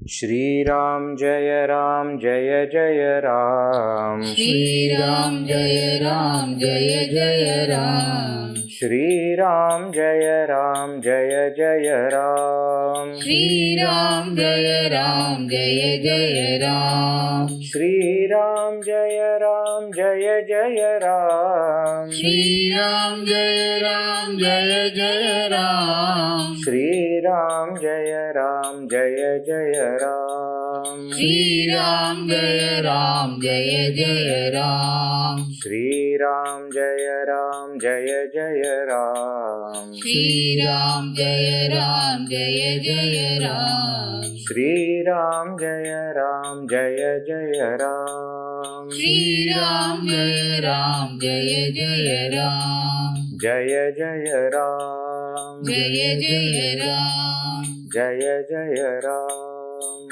Shri Ram Jaya Ram Jaya Jaya Ram. Shri Ram Jaya Ram Jaya Jaya Ram. Shri Ram Jaya Ram Jaya Jaya Ram. Shri Ram Jaya Ram Jaya Jaya Ram. Shri Ram Jaya Ram Jaya Jaya Ram. Shri Ram Jaya Ram Jaya Jaya Ram. Shri Ram Jaya Ram Jaya Jaya Ram. Shri Ram Jaya Ram Jaya Jaya Ram. Shri Ram Jaya Ram Jaya Jaya Ram. Shri Ram Jaya Ram Jaya Jaya Ram. Shri Ram Jaya Ram Jaya Jaya Ram. Shri Ram Jaya Ram Jaya Jaya Ram. Jaya Jaya Ram. Jaya Jaya Ram. Jaya Jaya Ram.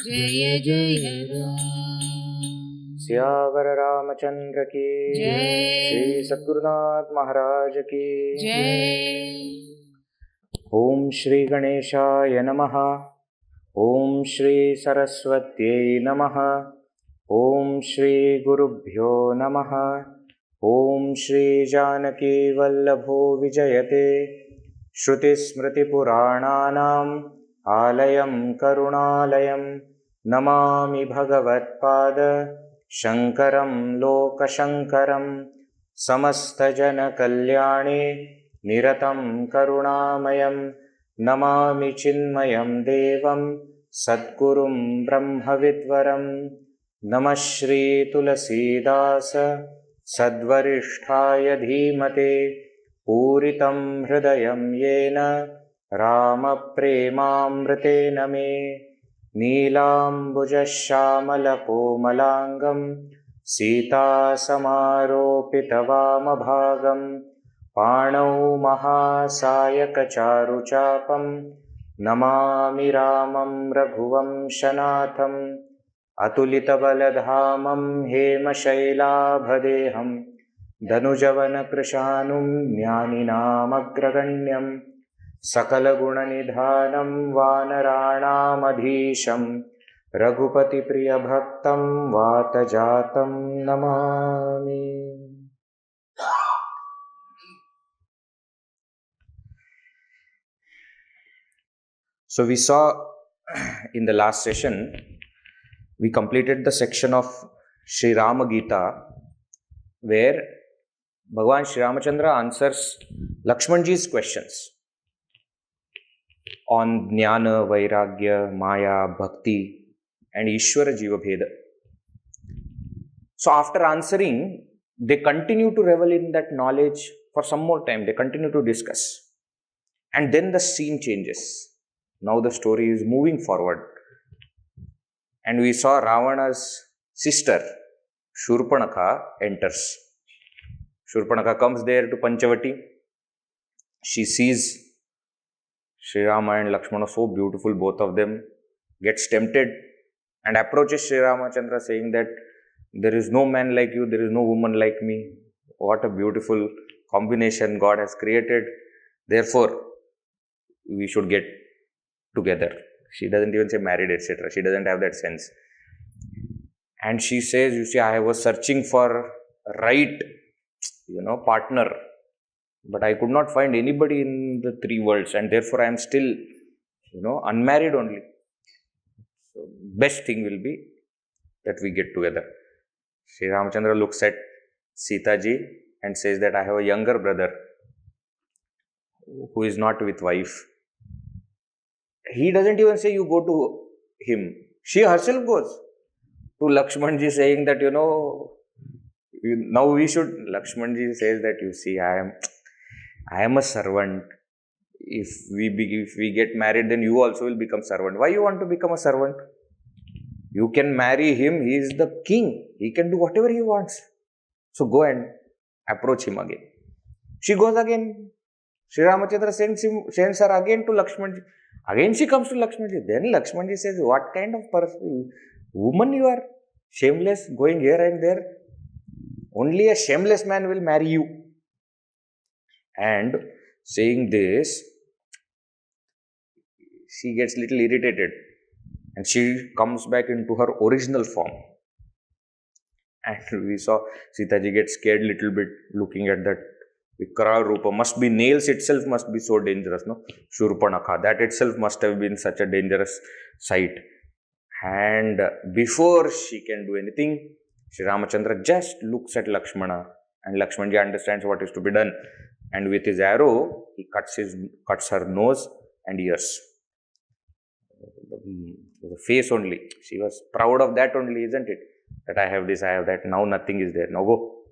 Jaya Jaya Ram. Siyavar Ramachandra ki Jai. Shri Sadgurunath Maharaj ki Jai. Om Shri Ganeshaya Namaha. Om Shri Saraswatyai Namaha. Om Shri Gurubhyo Namaha. Om Shri Janaki Vallabho Vijayate Shruti Smriti Purananam Alayam Karunalayam Namami Bhagavat Pada Shankaram Lokashankaram Samasta Jana Kalyani Niratam Karunamayam Namami Chinmayam Devam Sadgurum Brahmavidvaram Namah Shri Tulsidas Sadvarishthaya Dhimate Puritam Hridayam Yena Rama Premamritena Me Neelambuja Shamala Komalangam Sita Samaropita Vamabhagam Panau Mahasayaka Charuchapam Namami Ramam Raghuvam Shanatham Atulita Baladhamam Hema Shailabhadeham Danujavana Krishanum Jnaninam Agraganyam Sakala Gunanidhanam Vanaranam Adhisham Raghupati Priya Bhaktam Vatajatam Namami. So we saw in the last session, we completed the section of Sri Rama Gita where Bhagavan Sri Ramachandra answers Lakshmanji's questions on Jnana, Vairagya, Maya, Bhakti and Ishvara Jiva Bheda. So after answering, they continue to revel in that knowledge for some more time. They continue to discuss. And then the scene changes. Now the story is moving forward. And we saw Ravana's sister, Shurpanaka, enters. Shurpanaka comes there to Panchavati. She sees Sri Rama and Lakshmana, so beautiful, both of them, gets tempted and approaches Sri Ramachandra saying that there is no man like you, there is no woman like me. What a beautiful combination God has created. Therefore, we should get together. She doesn't even say married, etc. She doesn't have that sense. And she says, you see, I was searching for a right, partner, but I could not find anybody in the three worlds, and therefore I am still, unmarried only. So, best thing will be that we get together. Sri Ramachandra looks at Sita Ji and says that I have a younger brother who is not with wife. He doesn't even say you go to him. She herself goes to Lakshmanji saying that, now we should, Lakshmanji says that, you see, I am a servant. If we get married, then you also will become servant. Why you want to become a servant? You can marry him. He is the king. He can do whatever he wants. So go and approach him again. She goes again. Sri Ramachandra sends her again to Lakshmanji. Again she comes to Lakshmanji. Then Lakshmanji says, what kind of woman you are? Shameless, going here and there. Only a shameless man will marry you. And saying this, she gets little irritated. and she comes back into her original form. And we saw Sita ji get scared little bit looking at that Vikara Rupa. Must be, nails itself must be so dangerous, no? Shurpanaka, that itself must have been such a dangerous sight. And before she can do anything, Sri Ramachandra just looks at Lakshmana, and Lakshmana ji understands what is to be done. And with his arrow, he cuts her nose and ears. The face only. She was proud of that only, isn't it? That I have this, I have that. Now nothing is there. Now go.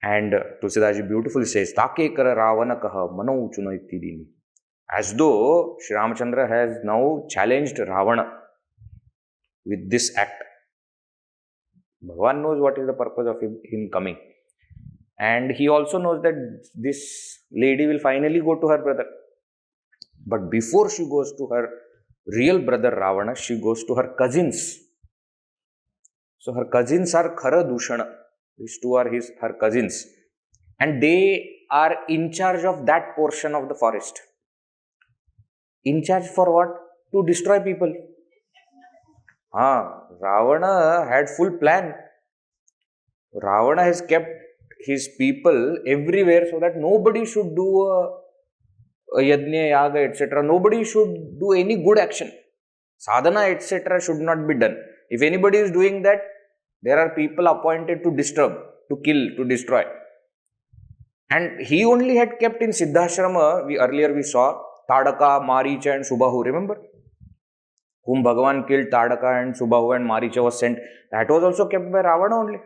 And Tulsidas Ji beautifully says, Take kara Ravana kaha mano chunaiti dini. As though Sri Ramachandra has now challenged Ravana with this act. Bhagavan knows what is the purpose of him coming. And he also knows that this lady will finally go to her brother. But before she goes to her real brother Ravana, she goes to her cousins. So her cousins are Khara Dushana. These two are her cousins. And they are in charge of that portion of the forest. In charge for what? To destroy people. Ravana had full plan. Ravana has kept his people everywhere so that nobody should do a yajna, yaga, etc. Nobody should do any good action. Sadhana, etc. should not be done. If anybody is doing that, there are people appointed to disturb, to kill, to destroy. And he only had kept in Siddhashrama, earlier we saw Tadaka, Maricha and Subahu, remember? Whom Bhagavan killed, Tadaka and Subahu and Maricha was sent. That was also kept by Ravana only.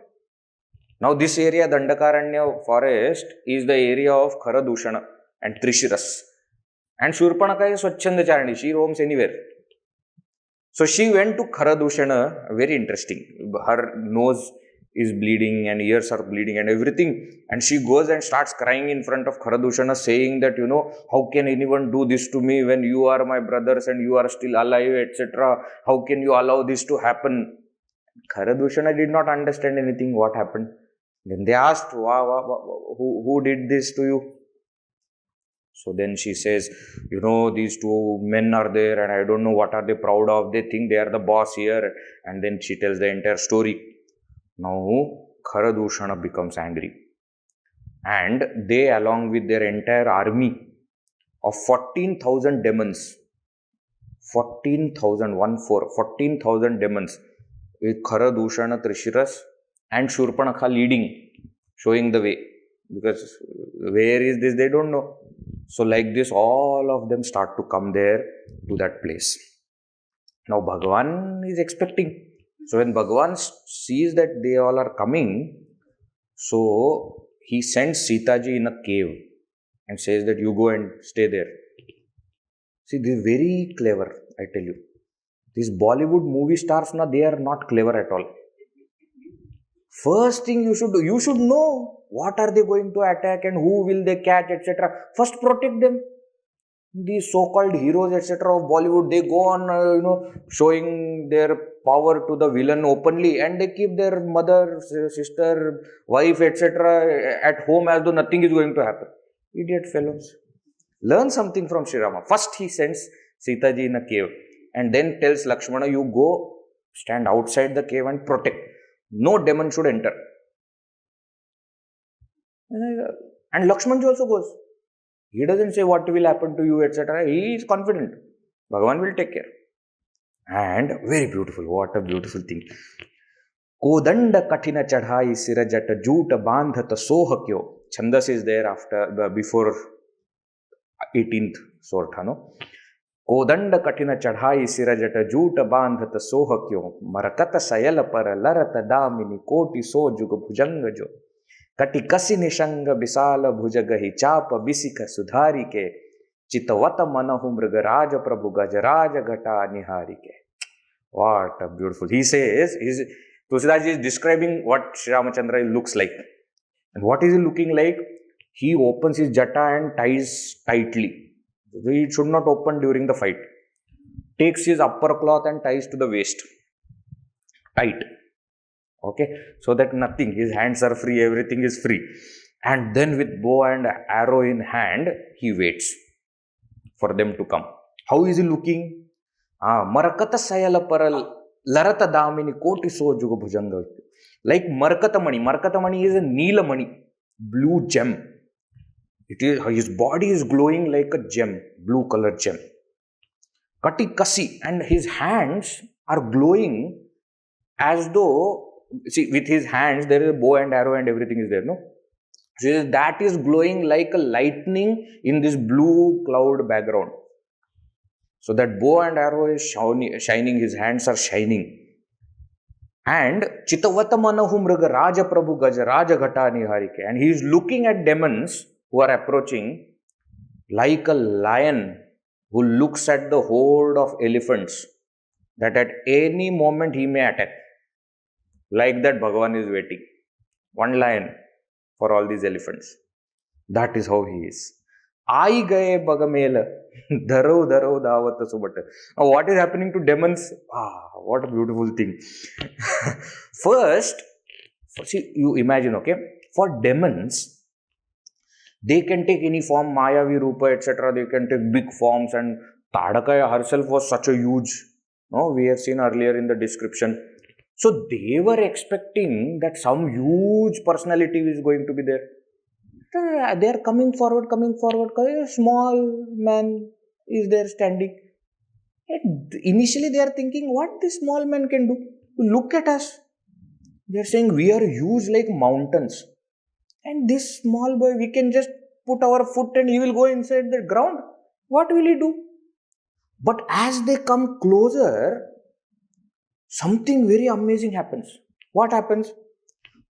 Now this area, Dandakaranya forest, is the area of Khara Dushana and Trishiras. And Shurpanaka is Swachhandacharani, she roams anywhere. So she went to Khara Dushana, very interesting. Her nose is bleeding and ears are bleeding and everything. And she goes and starts crying in front of Khara Dushana, saying that, how can anyone do this to me when you are my brothers and you are still alive, etc. How can you allow this to happen? Khara Dushana did not understand anything, what happened. Then they asked, who did this to you? So then she says, these two men are there and I don't know what are they proud of. They think they are the boss here. And then she tells the entire story. Now, Khara Dushana becomes angry. And they, along with their entire army of 14,000 demons, 14,000 demons, with Khara Dushana, Trishiras and Shurpanaka leading, showing the way. Because where is this, they don't know. So like this, all of them start to come there to that place. Now Bhagavan is expecting. So when Bhagavan sees that they all are coming, so he sends Sita ji in a cave and says that you go and stay there. See, this is very clever, I tell you. These Bollywood movie stars, they are not clever at all. First thing you should do, you should know what are they going to attack and who will they catch, etc. First protect them. These so-called heroes, etc. of Bollywood, they go on, showing their power to the villain openly, and they keep their mother, sister, wife, etc. at home as though nothing is going to happen. Idiot fellows. Learn something from Sri Rama. First he sends Sita ji in a cave and then tells Lakshmana, you go stand outside the cave and protect. No demon should enter. And Lakshmana also goes. He doesn't say what will happen to you, etc. He is confident. Bhagavan will take care. And very beautiful. What a beautiful thing. Kodanda kathina chadhai sirajata juta bandhata sohakyo. Chandas is there before 18th sorta, no? Kodanda kathina chadhai sirajata juta bandhata sohakyo. Marakata sayala para larata damini koti sojuga bhujangajo. Kati kasi nishanga bisala bhujagahi chapa bisika sudharike. Chitavata manahu mrigaraja prabhu gajaraja gata niharike. What a beautiful. He says, Tulsidas Ji is describing what Sri Ramachandra looks like. And what is he looking like? He opens his jata and ties tightly. It should not open during the fight. Takes his upper cloth and ties to the waist. Tight. Okay. So that nothing, his hands are free, everything is free. And then with bow and arrow in hand, he waits for them to come. How is he looking? Marakata sayala paral larata damini koti so juga bhujanga. Like Markatamani is a Neelamani, blue gem. It is, his body is glowing like a gem, blue colored gem. Kati kasi, and his hands are glowing as though, see, with his hands there is a bow and arrow and everything is there, no? So that is glowing like a lightning in this blue cloud background. So that bow and arrow is shining, his hands are shining. And Chitavatamanahu Mriga Raja Prabhu Gaja Raja Ghata Niharike. And he is looking at demons who are approaching like a lion who looks at the horde of elephants that at any moment he may attack. Like that, Bhagavan is waiting. One lion for all these elephants. That is how he is. Ai gaye bagamela, daro davata subata. Now, what is happening to demons? What a beautiful thing. First, see, you imagine, okay, for demons, they can take any form, Mayavi Rupa, etc. They can take big forms, and Tadakaya herself was such a huge, we have seen earlier in the description. So they were expecting that some huge personality is going to be there. They are coming forward. A small man is there standing. And initially they are thinking, what this small man can do? Look at us. They are saying we are huge like mountains. And this small boy, we can just put our foot and he will go inside the ground. What will he do? But as they come closer, something very amazing happens. What happens?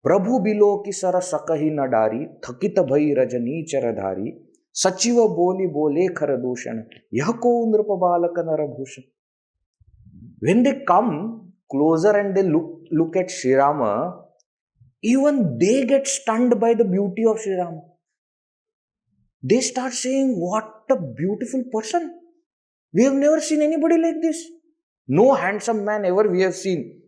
Prabhu bilo ki sara sakahi nadari, thakita bhai rajani charadhari, sachiva bole Khara Dushana, yako undrapa balaka narabhushan. When they come closer and they look at Sri Rama, even they get stunned by the beauty of Sri Rama. They start saying, what a beautiful person. We have never seen anybody like this. No handsome man ever we have seen.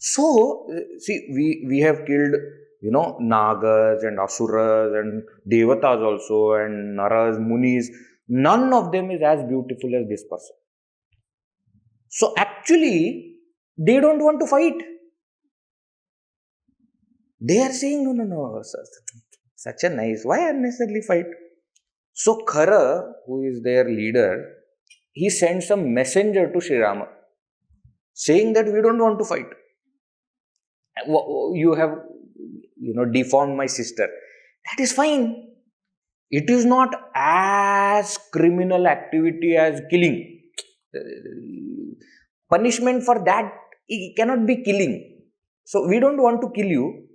So, see, we have killed, Nagas and Asuras and Devatas also and Naras, Munis. None of them is as beautiful as this person. So, actually, they don't want to fight. They are saying, no, such a nice, why unnecessarily fight? So, Khara, who is their leader, he sends a messenger to Sri Rama saying that we don't want to fight. You have, deformed my sister. That is fine. It is not as criminal activity as killing. Punishment for that, it cannot be killing. So, we don't want to kill you.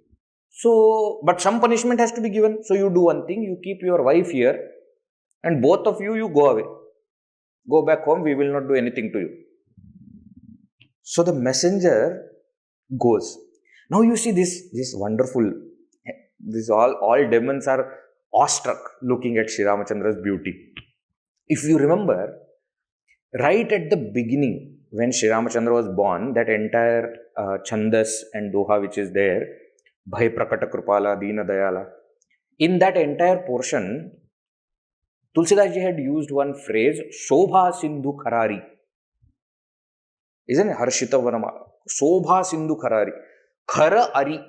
So, but some punishment has to be given. So, you do one thing, you keep your wife here and both of you go away. Go back home, we will not do anything to you. So, the messenger goes. Now, you see this wonderful, all demons are awestruck looking at Sri Ramachandra's beauty. If you remember, right at the beginning, when Sri Ramachandra was born, that entire Chandas and Doha which is there, Bhai Prakata Krupala, Deena Dayala, in that entire portion, Tulsidas Ji had used one phrase, Shobha Sindhu Kharari. Isn't it? Harshita Vanamala. Shobha Sindhu Kharari. Khara Ari,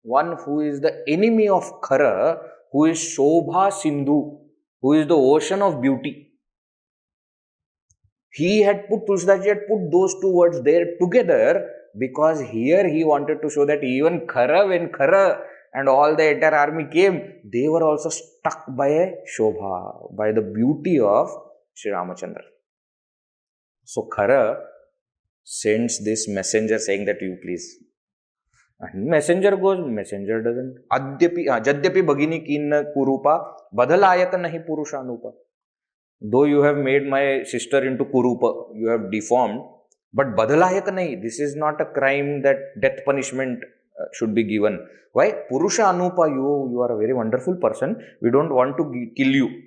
one who is the enemy of Khara, who is Shobha Sindhu, who is the ocean of beauty. Tulsidas Ji had put those two words there together because here he wanted to show that even Khara, when Khara and all the entire army came, they were also struck by a Shobha, by the beauty of Sri Ramachandra. So Khara sends this messenger saying that you please. And messenger goes, messenger doesn't. Jadyapi Bhagini Kinna Kurupa, Badhalayaka Nahi Purushanupa. Though you have made my sister into Kurupa, you have deformed, but Badhalayaka Nahi, this is not a crime that death punishment should be given. Why? Purusha Anupa, you are a very wonderful person. We don't want to kill you.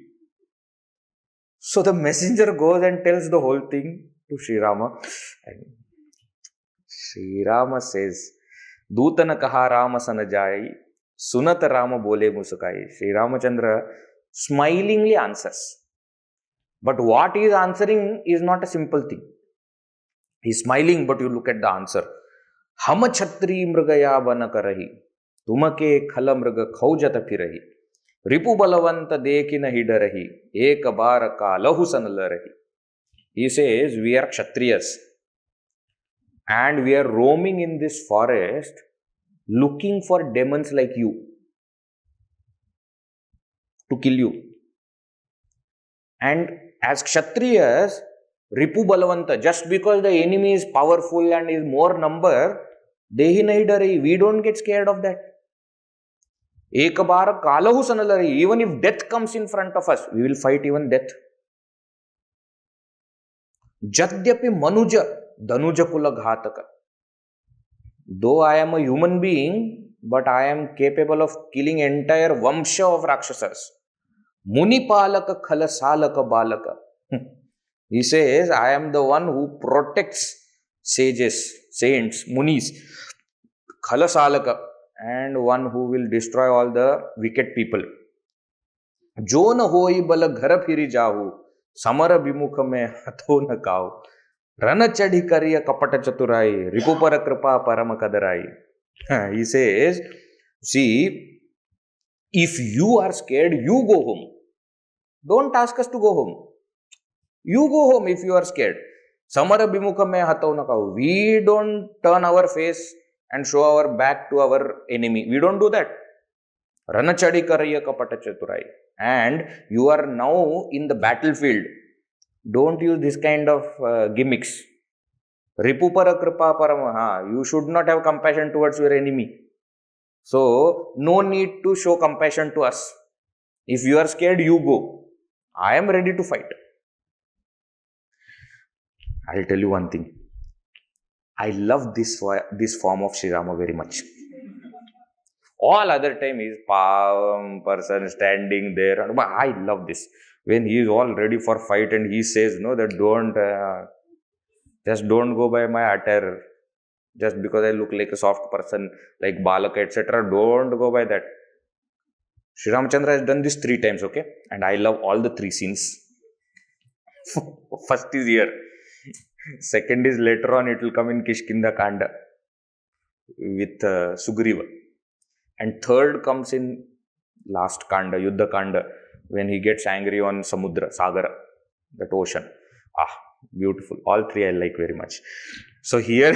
So the messenger goes and tells the whole thing to Sri Rama. And Sri Rama says, Dutana kaha Rama sanajai, Sunata Rama bole musakai. Sri Ramachandra smilingly answers. But what he is answering is not a simple thing. He is smiling, but you look at the answer. Ham chhatri mrgaya ban karahi, tumake khala mrga khaujat phirahi, ripu balavant dekina hidarahi, ek bar kalahu sanalarahi. He says, we are kshatriyas and we are roaming in this forest looking for demons like you to kill you. And as kshatriyas, ripu balavanta, just because the enemy is powerful and is more number, dehi nahi dare, we don't get scared of that. Ekabar kalahu sanalari, even if death comes in front of us, we will fight even death. Jadyapi manuja danuja kula ghataka. Though I am a human being, but I am capable of killing entire vamsha of Rakshasas. Munipalaka khalasalaka balaka. He says, I am the one who protects sages, saints, munis, khalasalaka, and one who will destroy all the wicked people. Jo na hoi bala ghar phiri jahu, samara bimukha mein hatho na kahu. Rana chadi kariya kapata chaturai, ripupara kripa parama kadarai. He says, see, if you are scared, you go home. Don't ask us to go home. You go home if you are scared. Samara bimukha mein hatho na kahu. We don't turn our face and show our back to our enemy. We don't do that. Rana chadi kariya kapata chaturai. And you are now in the battlefield. Don't use this kind of gimmicks. Ripupara kripa paramaha. You should not have compassion towards your enemy. So, no need to show compassion to us. If you are scared, you go. I am ready to fight. I will tell you one thing. I love this form of Sri Rama very much. All other time is palm person standing there. But I love this. When he is all ready for fight and he says, no, that just don't go by my attire. Just because I look like a soft person, like Balaka, etc. Don't go by that. Sri Ramachandra has done this 3 times, okay? And I love all the 3 scenes. First is here. Second is later on, it will come in Kishkinda Kanda with Sugriva. And third comes in last Kanda, Yuddha Kanda, when he gets angry on Samudra, Sagara, that ocean. Beautiful. All 3 I like very much. So here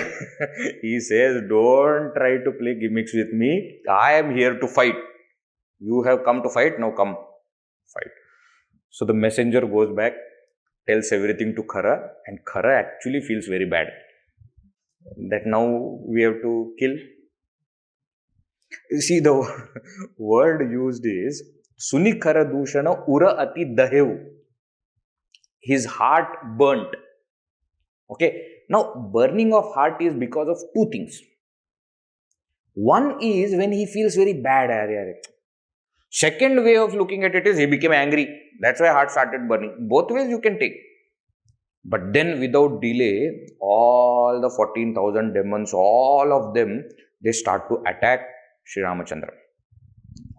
he says, don't try to play gimmicks with me. I am here to fight. You have come to fight, now come fight. So the messenger goes back, tells everything to Khara, and Khara actually feels very bad. That now we have to kill. See, the word used is Suni Khara Dushana Ura Ati Dahev. His heart burnt. Okay. Now, burning of heart is because of 2 things. One is when he feels very bad. Second way of looking at it is he became angry. That's why heart started burning. Both ways you can take. But then without delay, all the 14,000 demons, all of them, they start to attack Sri Ramachandra.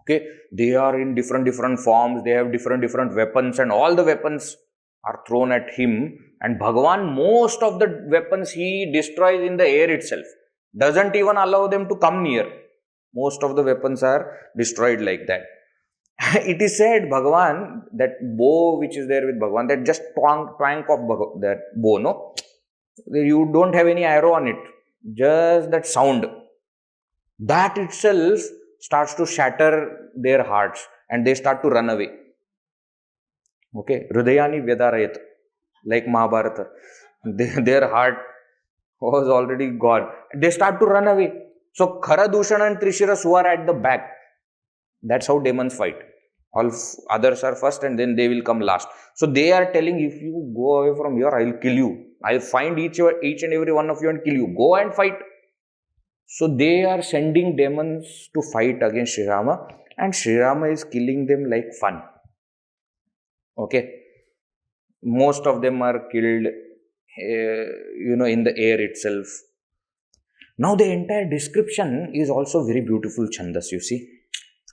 Okay, they are in different forms. They have different weapons, and all the weapons are thrown at him. And Bhagavan, most of the weapons he destroys in the air itself. Doesn't even allow them to come near. Most of the weapons are destroyed like that. It is said, Bhagavan, that bow which is there with Bhagavan, that just twang of that bow, no? You don't have any arrow on it. Just that sound. That itself starts to shatter their hearts and they start to run away. Okay, Hridayani Vyadarayat, like Mahabharata. Their heart was already gone. They start to run away. So, Khara Dushana and Trishiras who are at the back, that's how demons fight. All others are first and then they will come last. So, they are telling, if you go away from here, I will kill you. I will find each and every one of you and kill you. Go and fight. So, they are sending demons to fight against Sri Rama, and Sri Rama is killing them like fun. Okay. Most of them are killed, in the air itself. Now, the entire description is also very beautiful chandas, you see.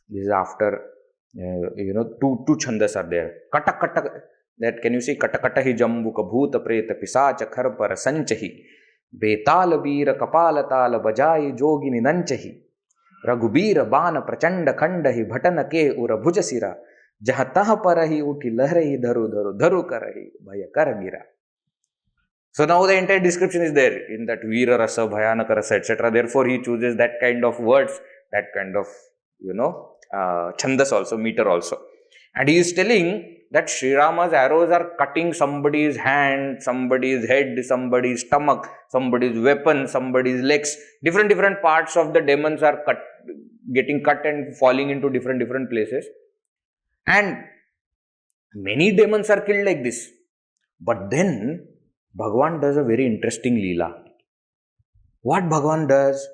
This is after, two chandas are there. Katak, katak. that, can you see? Katakatahi jambuka bhuta preta pisacha kharpara sanchahi betala veera kapalatala bajayi jogini nanchahi raghubira bana prachanda khandahi bhatana ke ura bhujasira jahatah parahi uti lahrahi dharu dharu dharu karahi bhaya karagira. So now the entire description is there in that Veera Rasa, Bhayanaka Rasa, etc. Therefore, he chooses that kind of words, that kind of, chandas also, meter also. And he is telling that Sri Rama's arrows are cutting somebody's hand, somebody's head, somebody's stomach, somebody's weapon, somebody's legs. Different parts of the demons are getting cut and falling into different places. And many demons are killed like this. But then Bhagavan does a very interesting Leela. What Bhagavan does?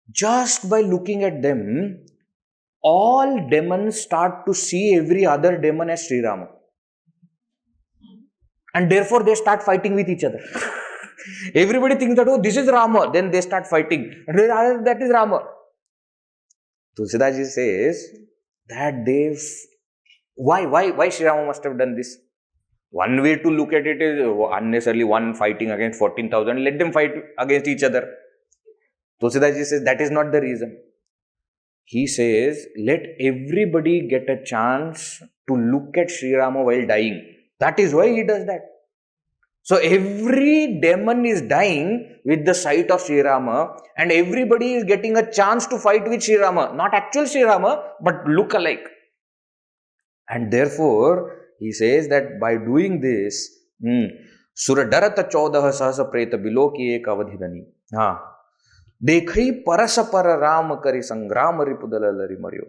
Just by looking at them, all demons start to see every other demon as Sri Rama. And therefore they start fighting with each other. Everybody thinks that, oh, this is Rama. Then they start fighting. And that is Rama. Tulsidas Ji says that why Sri Rama must have done this? One way to look at it is unnecessarily one fighting against 14,000. Let them fight against each other. Tulsidas Ji says that is not the reason. He says, let everybody get a chance to look at Sri Rama while dying. That is why he does that. So every demon is dying with the sight of Sri Rama, and everybody is getting a chance to fight with Sri Rama. Not actual Sri Rama, but look alike. And therefore, he says that by doing this, Sura Darata Chaudah Sahasa Preta Biloki Ek Avadhidani. Dekhai Parasapara Ram Kari Sangrama Ripudalalari Mario.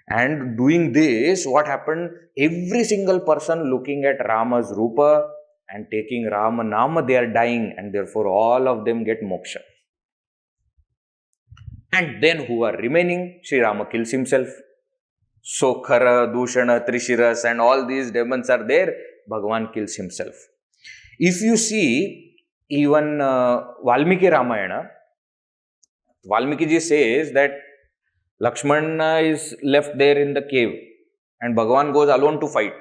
And doing this, what happened? Every single person looking at Rama's Rupa and taking Rama Nama, they are dying, and therefore all of them get moksha. And then who are remaining? Sri Rama kills himself. So Khara, Dushana, Trishiras and all these demons are there. Bhagavan kills himself. If you see even Valmiki Ramayana, Valmiki ji says that Lakshmana is left there in the cave and Bhagavan goes alone to fight.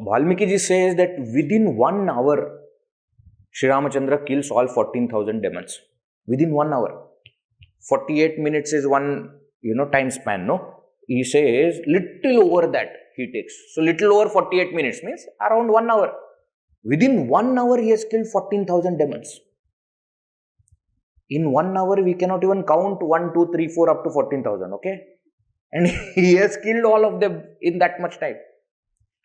Valmiki ji says that within 1 hour, Sri Ramachandra kills all 14,000 demons. Within 1 hour. 48 minutes is one, time span, no? He says little over that he takes. So little over 48 minutes means around 1 hour. Within 1 hour he has killed 14,000 demons. In 1 hour we cannot even count 1, 2, 3, 4 up to 14,000, okay? And he has killed all of them in that much time.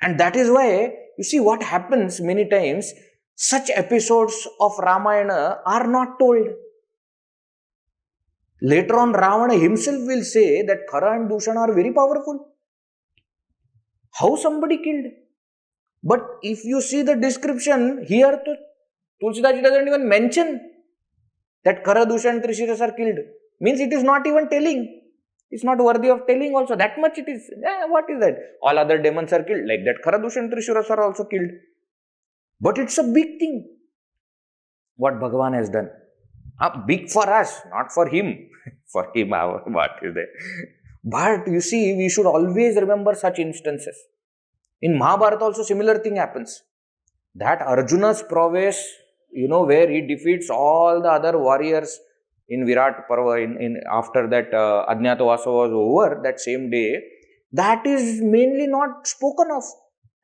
And that is why, you see what happens many times, such episodes of Ramayana are not told. Later on, Ravana himself will say that Khara and Dushana are very powerful. How somebody killed? But if you see the description, here Tulsidas Ji doesn't even mention that Khara, Dushana and Trishiras are killed. Means it is not even telling. It's not worthy of telling also. That much it is. What is that? All other demons are killed. Like that, Khara, Dushana and Trishiras are also killed. But it's a big thing. What Bhagavan has done. Big for us, not for him. For him, what is that? But you see, we should always remember such instances. In Mahabharata also similar thing happens. That Arjuna's prowess, where he defeats all the other warriors in Virat Parva, after that Ajñatavasa was over, that same day, that is mainly not spoken of.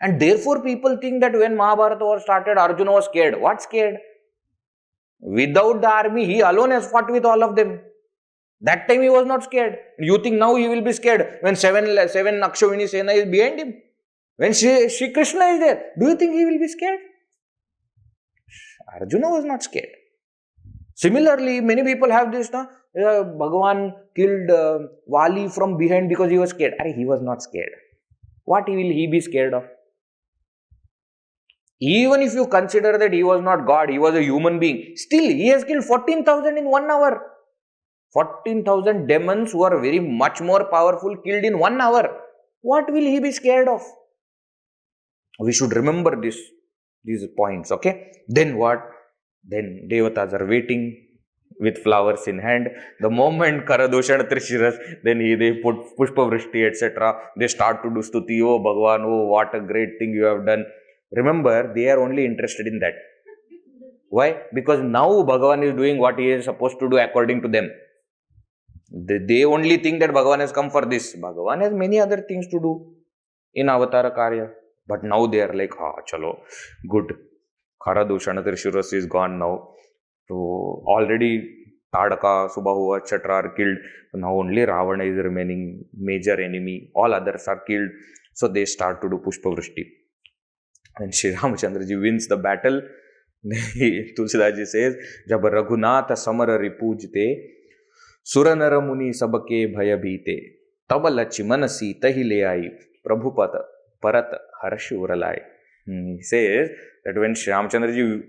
And therefore people think that when Mahabharata was started, Arjuna was scared. What scared? Without the army, he alone has fought with all of them. That time he was not scared. You think now he will be scared when seven Akshavini Sena is behind him? When Shri Krishna is there, do you think he will be scared? Arjuna was not scared. Similarly, many people have this, Bhagavan killed Vali from behind because he was scared. He was not scared. What will he be scared of? Even if you consider that he was not God, he was a human being, still he has killed 14,000 in 1 hour. 14,000 demons who are very much more powerful killed in 1 hour. What will he be scared of? We should remember these points, okay? Then what? Then Devatas are waiting. with flowers in hand. The moment Khara Dushana Trishiras, then they put Pushpa Vrishti, etc. They start to do stuti, oh Bhagavan, oh what a great thing you have done. Remember, they are only interested in that. Why? Because now Bhagavan is doing what he is supposed to do according to them. They only think that Bhagavan has come for this. Bhagavan has many other things to do in Avatara Karya. But now they are like, chalo, good. Khara Dushana Trishiras is gone now. So already Tadaka, Subahu, etc. are killed. Now only Ravana is remaining major enemy. All others are killed. So they start to do Pushpa Vrishti. And Sri Ramachandra Ji wins the battle. Tulsidas Ji says, Jab Raghunatha Samara Ripujte, Suranara Muni Sabake Bhayabhite, Tabala Chimanasi Tahile Ai, Prabhupada Parat Harshi Uralai. He says that when Sri Ramachandra Ji,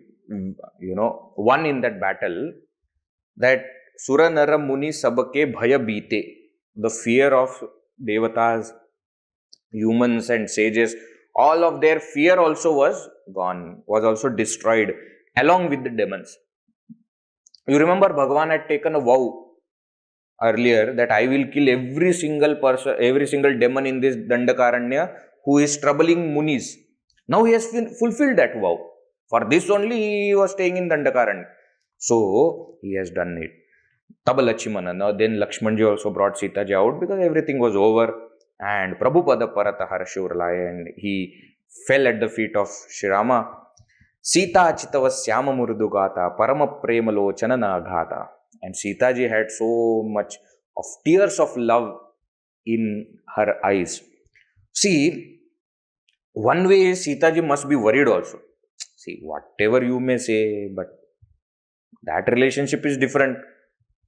won in that battle, that Suranara Muni Sabake Bhayabhite, the fear of Devatas, humans and sages, all of their fear also was gone, was also destroyed along with the demons. You remember Bhagavan had taken a vow earlier that I will kill every single person, every single demon in this Dandakaranya who is troubling munis. Now he has fulfilled that vow. For this only he was staying in Dandakaranya. So he has done it. Tabalachimana. Now then Lakshmanji also brought Sita Ji out because everything was over. And Prabhupada Parata Harashuralaya, and he fell at the feet of Sri Rama. Sita Chitavas Syama Murdugata Parama Premalo Chanana Ghata. And Sita Ji had so much of tears of love in her eyes. See, one way Sita Ji must be worried also. See, whatever you may say, but that relationship is different.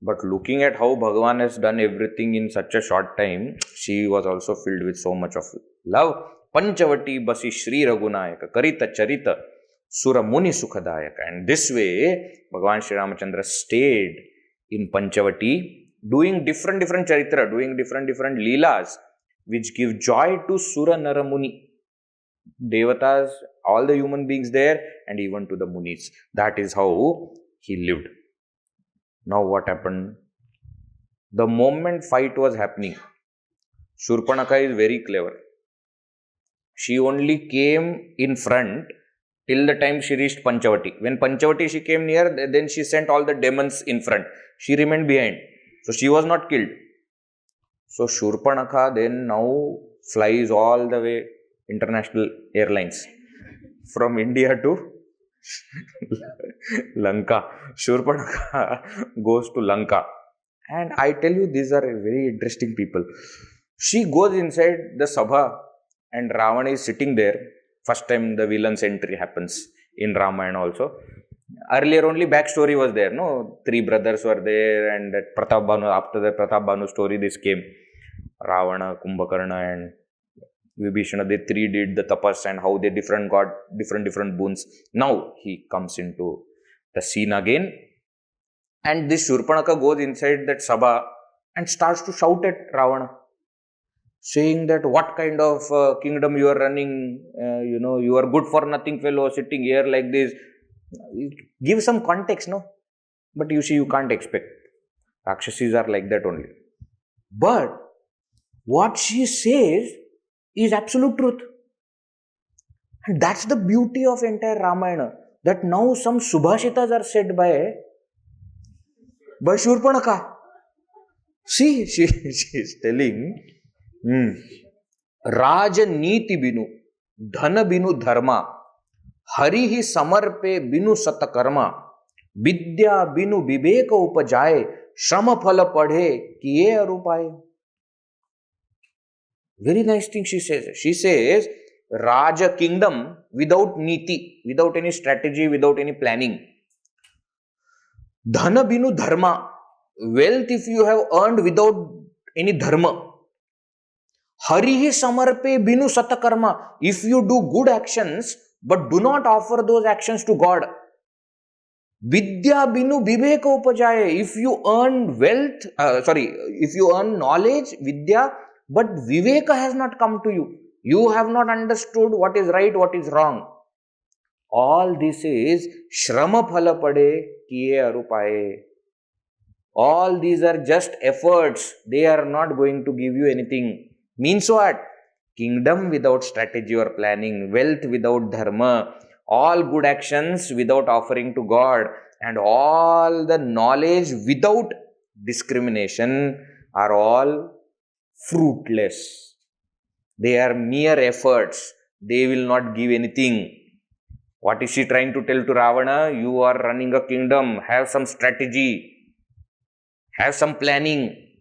But looking at how Bhagavan has done everything in such a short time, she was also filled with so much of love. Panchavati Basi Shri Raghunayaka Karita Charita Sura Muni Sukhadayaka. And this way, Bhagavan Sri Ramachandra stayed in Panchavati, doing different charitra, doing different Leelas, which give joy to Sura Nara Muni, Devatas, all the human beings there, and even to the Munis. That is how he lived. Now what happened? The moment fight was happening, Shurpanaka is very clever. She only came in front till the time she reached Panchavati. When Panchavati she came near, then she sent all the demons in front. She remained behind. So she was not killed. So Shurpanaka then now flies all the way international airlines from India to Lanka. Shurpanaka goes to Lanka. And I tell you, these are very interesting people. She goes inside the Sabha and Ravana is sitting there. First time the villain's entry happens in Ramayana also. Earlier only backstory was there, no? 3 brothers were there, and that Pratap Bhanu, after the Pratap Bhanu story, this came. Ravana, Kumbhakarna and Vibhishana, they 3 did the tapas and how they got different boons. Now he comes into the scene again, and this Shurpanaka goes inside that Sabha and starts to shout at Ravana, saying that what kind of kingdom you are running, you are good for nothing fellow sitting here like this. Give some context, no? But you see, you can't expect. Rakshasis are like that only. But what she says is absolute truth. And that's the beauty of entire Ramayana. That now some Subashitas are said by Shurpanaka. See, she is telling, Raja Niti Binu, Dhana Binu Dharma, Hari hi Samarpe Binu Satakarma, Vidya Binu Viveka Upajaye, Shrama Phala Padhe Kiye Arupaye. Very nice thing she says. She says, Raja kingdom without niti, without any strategy, without any planning. Dhana binu dharma, wealth if you have earned without any dharma. Harihi samarpe binu satakarma, if you do good actions but do not offer those actions to God. Vidya binu viveka upajaye, if you earn wealth, if you earn knowledge, vidya, but viveka has not come to you. You have not understood what is right, what is wrong. All this is Shrama Phala Pade Kiye Arupaye. All these are just efforts. They are not going to give you anything. Means what? Kingdom without strategy or planning, wealth without dharma, all good actions without offering to God, and all the knowledge without discrimination are all fruitless. They are mere efforts. They will not give anything. What is she trying to tell to Ravana? You are running a kingdom. Have some strategy. Have some planning.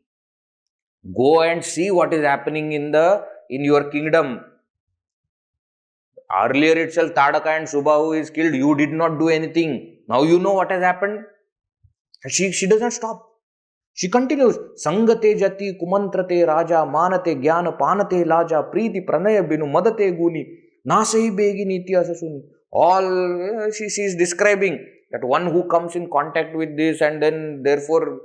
Go and see what is happening in your kingdom. Earlier itself, Tadaka and Subahu is killed. You did not do anything. Now you know what has happened. She does not stop. She continues. Sangate jati kumantrate raja manate jnana panate laja priti pranaya binu madate guni nasahi begi nitya sasuni. All she is describing that one who comes in contact with this, and then therefore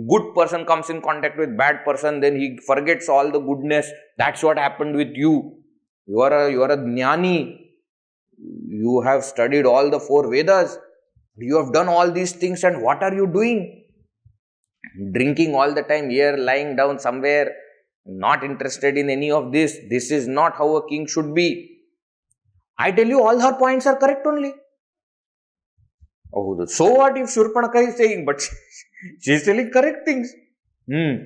good person comes in contact with bad person, then he forgets all the goodness. That's what happened with you. You are a jnani. You have studied all the 4 Vedas. You have done all these things, and what are you doing? Drinking all the time here, lying down somewhere, not interested in any of this. This is not how a king should be. I tell you, all her points are correct only. Oh, so what if Shurpanaka is saying, but she is telling correct things. Then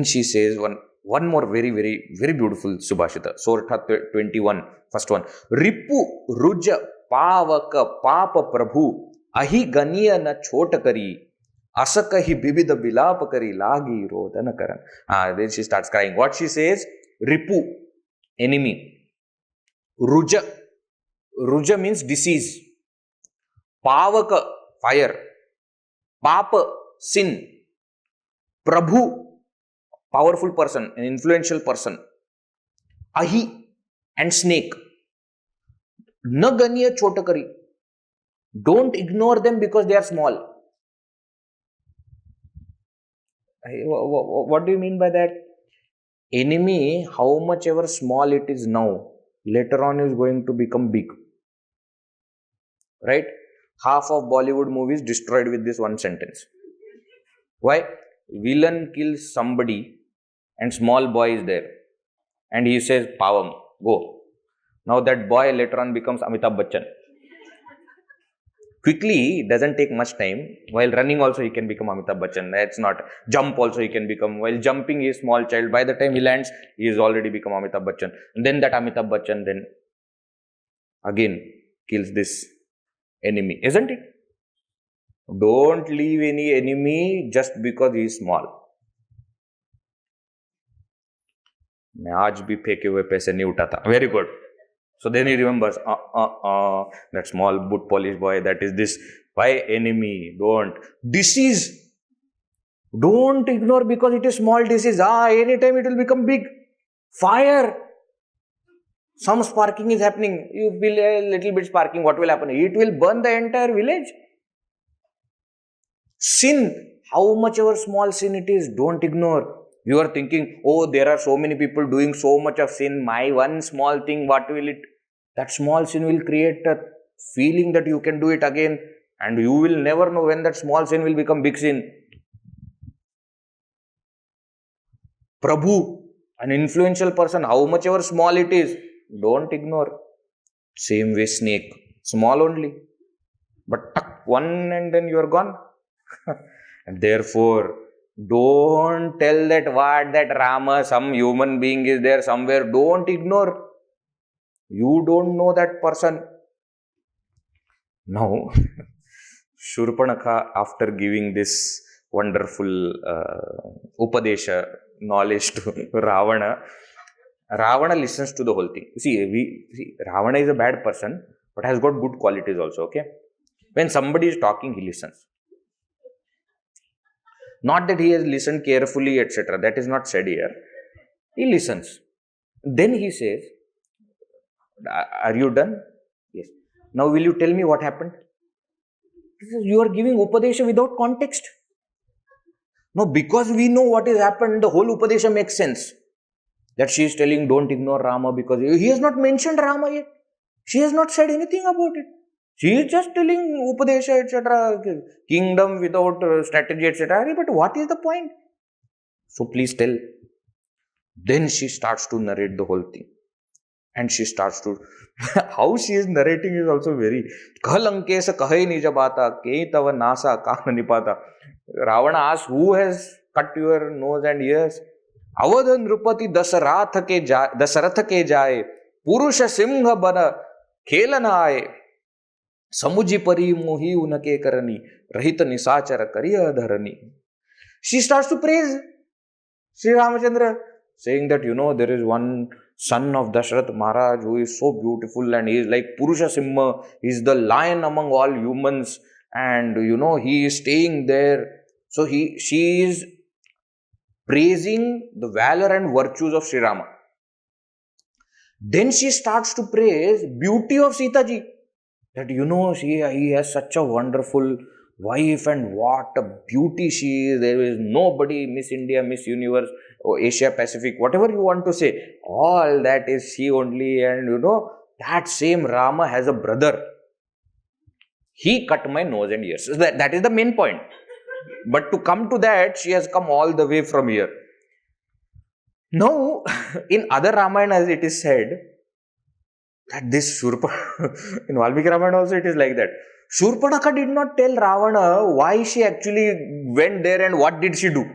she says one more very, very, very beautiful Subashita. Sortha 21, first one. Ripu ruja pavaka papa prabhu ahi ganiya na chotakari asakahi bibida bilapakari lagi rodana karan. Then she starts crying. What she says? Ripu, enemy. Ruja. Ruja means disease. Pavaka, fire. Papa, sin. Prabhu, powerful person, an influential person. Ahi, and snake. Naganiya chotakari. Don't ignore them because they are small. What do you mean by that? Enemy, how much ever small it is now, later on is going to become big. Right? Half of Bollywood movies destroyed with this one sentence. Why? Villain kills somebody and small boy is there. And he says, Pavam, go. Now that boy later on becomes Amitabh Bachchan. Quickly, it doesn't take much time. While running also he can become Amitabh Bachchan. That's not. Jump also he can become. While jumping he is small child. By the time he lands, he is already become Amitabh Bachchan. And then that Amitabh Bachchan then again kills this enemy. Isn't it? Don't leave any enemy just because he is small. मैं आज भी फेंके हुए पैसे नहीं उठाता. Very good. So then he remembers, that small boot polish boy, that is this. Why enemy? Don't. Disease. Don't ignore because it is small disease. Anytime it will become big. Fire. Some sparking is happening. You feel a little bit sparking. What will happen? It will burn the entire village. Sin. How much ever small sin it is, don't ignore. You are thinking, oh, there are so many people doing so much of sin. My one small thing, what will it? That small sin will create a feeling that you can do it again. And you will never know when that small sin will become big sin. Prabhu, an influential person, how much ever small it is, don't ignore. Same way snake, small only. But tuck one and then you are gone. And therefore, don't tell that Rama, some human being is there somewhere. Don't ignore. You don't know that person. Now, Shurpanaka, after giving this wonderful Upadesha knowledge to Ravana, Ravana listens to the whole thing. See, Ravana is a bad person, but has got good qualities also, okay? When somebody is talking, he listens. Not that he has listened carefully, etc. That is not said here. He listens. Then he says, are you done? Yes. Now will you tell me what happened? He says, you are giving Upadesha without context. No, because we know what has happened, the whole Upadesha makes sense. That she is telling, don't ignore Rama because he has not mentioned Rama yet. She has not said anything about it. She is just telling Upadesha, etc., kingdom without strategy, etc. But what is the point? So please tell. Then she starts to narrate the whole thing. And she starts to, how she is narrating is also very, Kahalankesa kahai nija bata, ke tava nasa kana nipata. Ravana asks, who has cut your nose and ears? Avadha nrupati dasarath ke jaye, purusha simha bana khelana aaye, samuji pari mohi unake karani, rahita nisachara kariya dharani. She starts to praise Sri Ramachandra, saying that, there is one son of Dashrath Maharaj who is so beautiful and he is like Purusha Simha, he is the lion among all humans, and he is staying there. So she is praising the valor and virtues of Sri Rama. Then she starts to praise beauty of Sita Ji. That he has such a wonderful wife and what a beauty she is. There is nobody, Miss India, Miss Universe, or Asia Pacific, whatever you want to say. All that is she only. And that same Rama has a brother. He cut my nose and ears. That is the main point. But to come to that, she has come all the way from here. Now, in other Ramayanas, it is said that this in Valmiki Ramayana also it is like that. Shurpanaka did not tell Ravana why she actually went there and what did she do.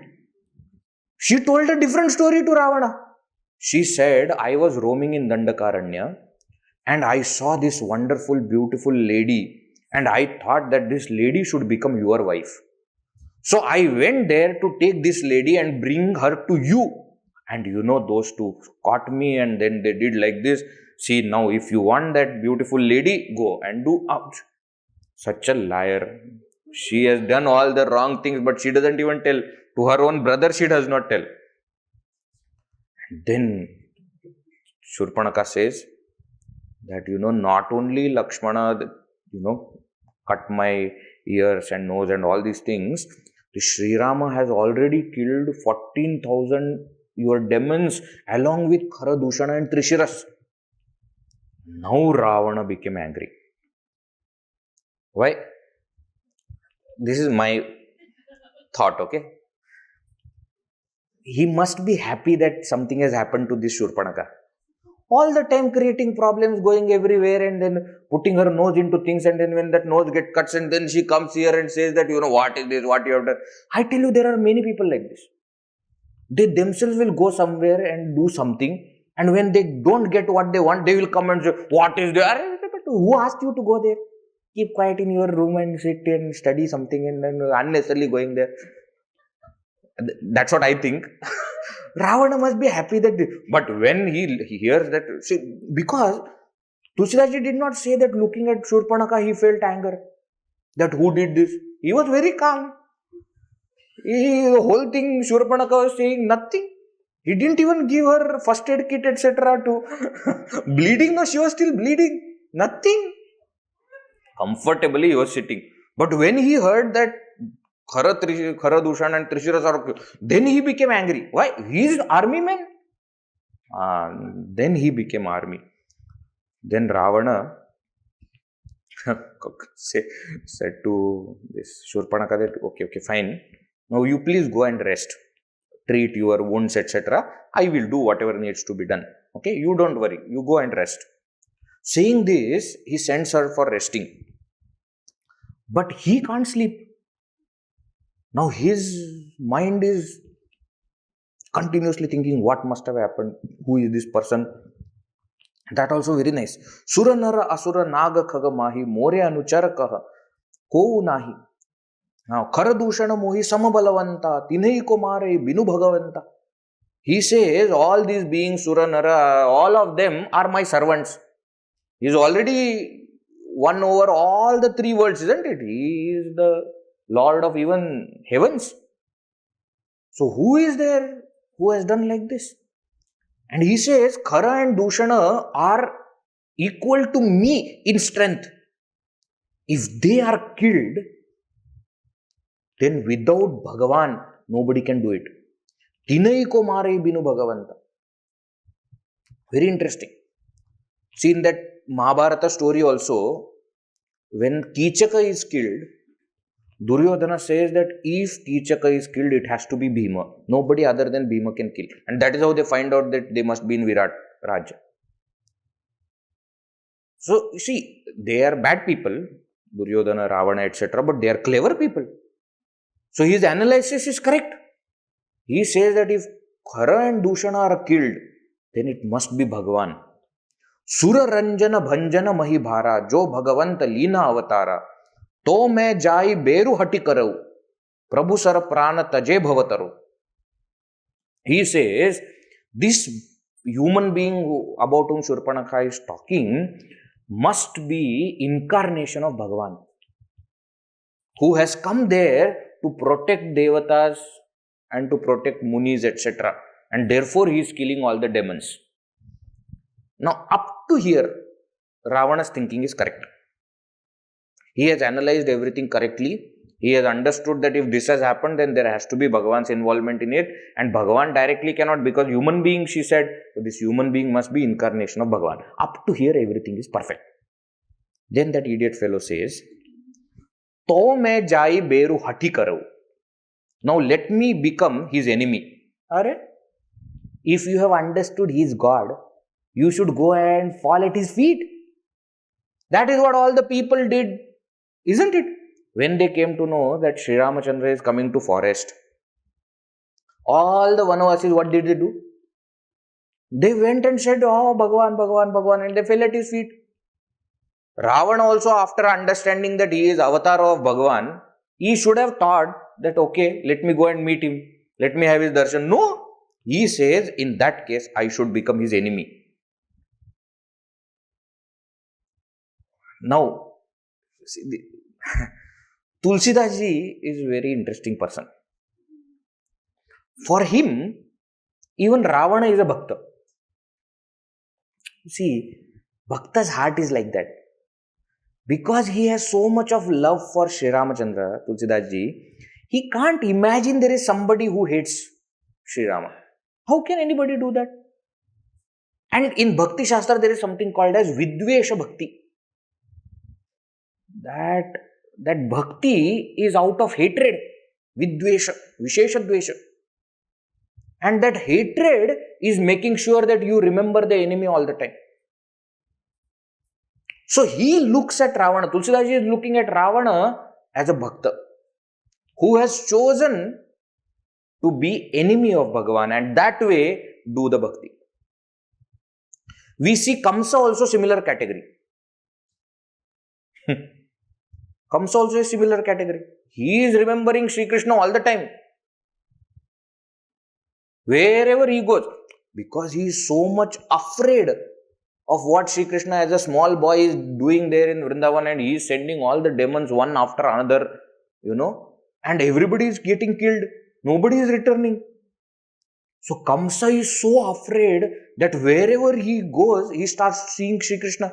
She told a different story to Ravana. She said, I was roaming in Dandakaranya and I saw this wonderful, beautiful lady and I thought that this lady should become your wife. So I went there to take this lady and bring her to you. And those two caught me and then they did like this. See, now if you want that beautiful lady, go and do. Such a liar. She has done all the wrong things, but she doesn't even tell. To her own brother, she does not tell. And then Shurpanaka says that, not only Lakshmana, cut my ears and nose and all these things, the Sri Rama has already killed 14,000 your demons along with Khara Dushana and Trishiras. Now Ravana became angry. Why? This is my thought, okay? He must be happy that something has happened to this Shurpanaka. All the time creating problems, going everywhere and then putting her nose into things, and then when that nose gets cut and then she comes here and says that, what is this, what you have done. I tell you, there are many people like this. They themselves will go somewhere and do something, and when they don't get what they want, they will come and say, what is there? But who asked you to go there? Keep quiet in your room and sit and study something and then unnecessarily going there. That's what I think. Ravana must be happy that, but when he hears that, see, because Tulsidas Ji did not say that looking at Shurpanaka he felt anger, that who did this. He was very calm. The whole thing Shurpanaka was saying nothing. He didn't even give her first aid kit, etc. to bleeding. No, she was still bleeding. Nothing. Comfortably he was sitting. But when he heard that Khara Dushana and Trishiras are, then he became angry. Why? He is army man. Then he became army. Then Ravana said to this Shurpanaka that, okay, fine. Now you please go and rest. Treat your wounds, etc. I will do whatever needs to be done. Okay, you don't worry. You go and rest. Saying this, he sends her for resting. But he can't sleep. Now his mind is continuously thinking what must have happened, who is this person. That also very nice. Sura nara asura naga khaga mahi more anuchara kaha ko nahi. Now Khara Dushana mohi samabalavanta tinai ko mare binu bhagavanta. He says all these beings, Sura Nara, all of them are my servants. He is already won over all the three worlds, isn't it? He is the Lord of even heavens. So who is there who has done like this? And he says, Khara and Dushana are equal to me in strength. If they are killed, then without Bhagavan, nobody can do it. Tinai ko mare binu Bhagavanta. Very interesting. See, in that Mahabharata story also, when Kichaka is killed, Duryodhana says that if Kichaka is killed, it has to be Bhima. Nobody other than Bhima can kill. And that is how they find out that they must be in Virat Raj. So, you see, they are bad people, Duryodhana, Ravana, etc., but they are clever people. So, his analysis is correct. He says that if Khara and Dushana are killed, then it must be Bhagavan. Sura Ranjana Bhanjana Mahibhara, Jo Bhagavanta Leena Avatara, To Me Jai Beru Hati Karau, Prabhu Sara Prana Taje Bhavataru. He says, this human being about whom Shurpanaka is talking must be incarnation of Bhagavan, who has come there to protect Devatas and to protect Munis, etc. And therefore he is killing all the demons. Now, up to here, Ravana's thinking is correct. He has analyzed everything correctly. He has understood that if this has happened, then there has to be Bhagavan's involvement in it. And Bhagavan directly cannot, because human being, she said, so this human being must be incarnation of Bhagavan. Up to here, everything is perfect. Then that idiot fellow says, To me jai beru hati karau. Now let me become his enemy. Alright? If you have understood he is God, you should go and fall at his feet. That is what all the people did, isn't it? When they came to know that Sri Ramachandra is coming to forest, all the Vanavasis, what did they do? They went and said, oh, Bhagavan, Bhagavan, Bhagavan, and they fell at his feet. Ravana also, after understanding that he is avatar of Bhagavan, he should have thought that, okay, let me go and meet him. Let me have his darshan. No, he says, in that case, I should become his enemy. Now, see, Tulsidas Ji is a very interesting person. For him, even Ravana is a Bhakta. See, Bhakta's heart is like that. Because he has so much of love for Sri Ramachandra, Tulsidas Ji, he can't imagine there is somebody who hates Sri Rama. How can anybody do that? And in Bhakti Shastra, there is something called as Vidvesha Bhakti. That Bhakti is out of hatred, Vidvesha, Vishesha Dvesha. And that hatred is making sure that you remember the enemy all the time. So he looks at Ravana, Tulsidas Ji is looking at Ravana as a Bhakta who has chosen to be enemy of Bhagavan and that way do the Bhakti. We see Kamsa also similar category. Kamsa also a similar category. He is remembering Sri Krishna all the time. Wherever he goes. Because he is so much afraid of what Sri Krishna as a small boy is doing there in Vrindavan, and he is sending all the demons one after another, and everybody is getting killed. Nobody is returning. So Kamsa is so afraid that wherever he goes, he starts seeing Sri Krishna.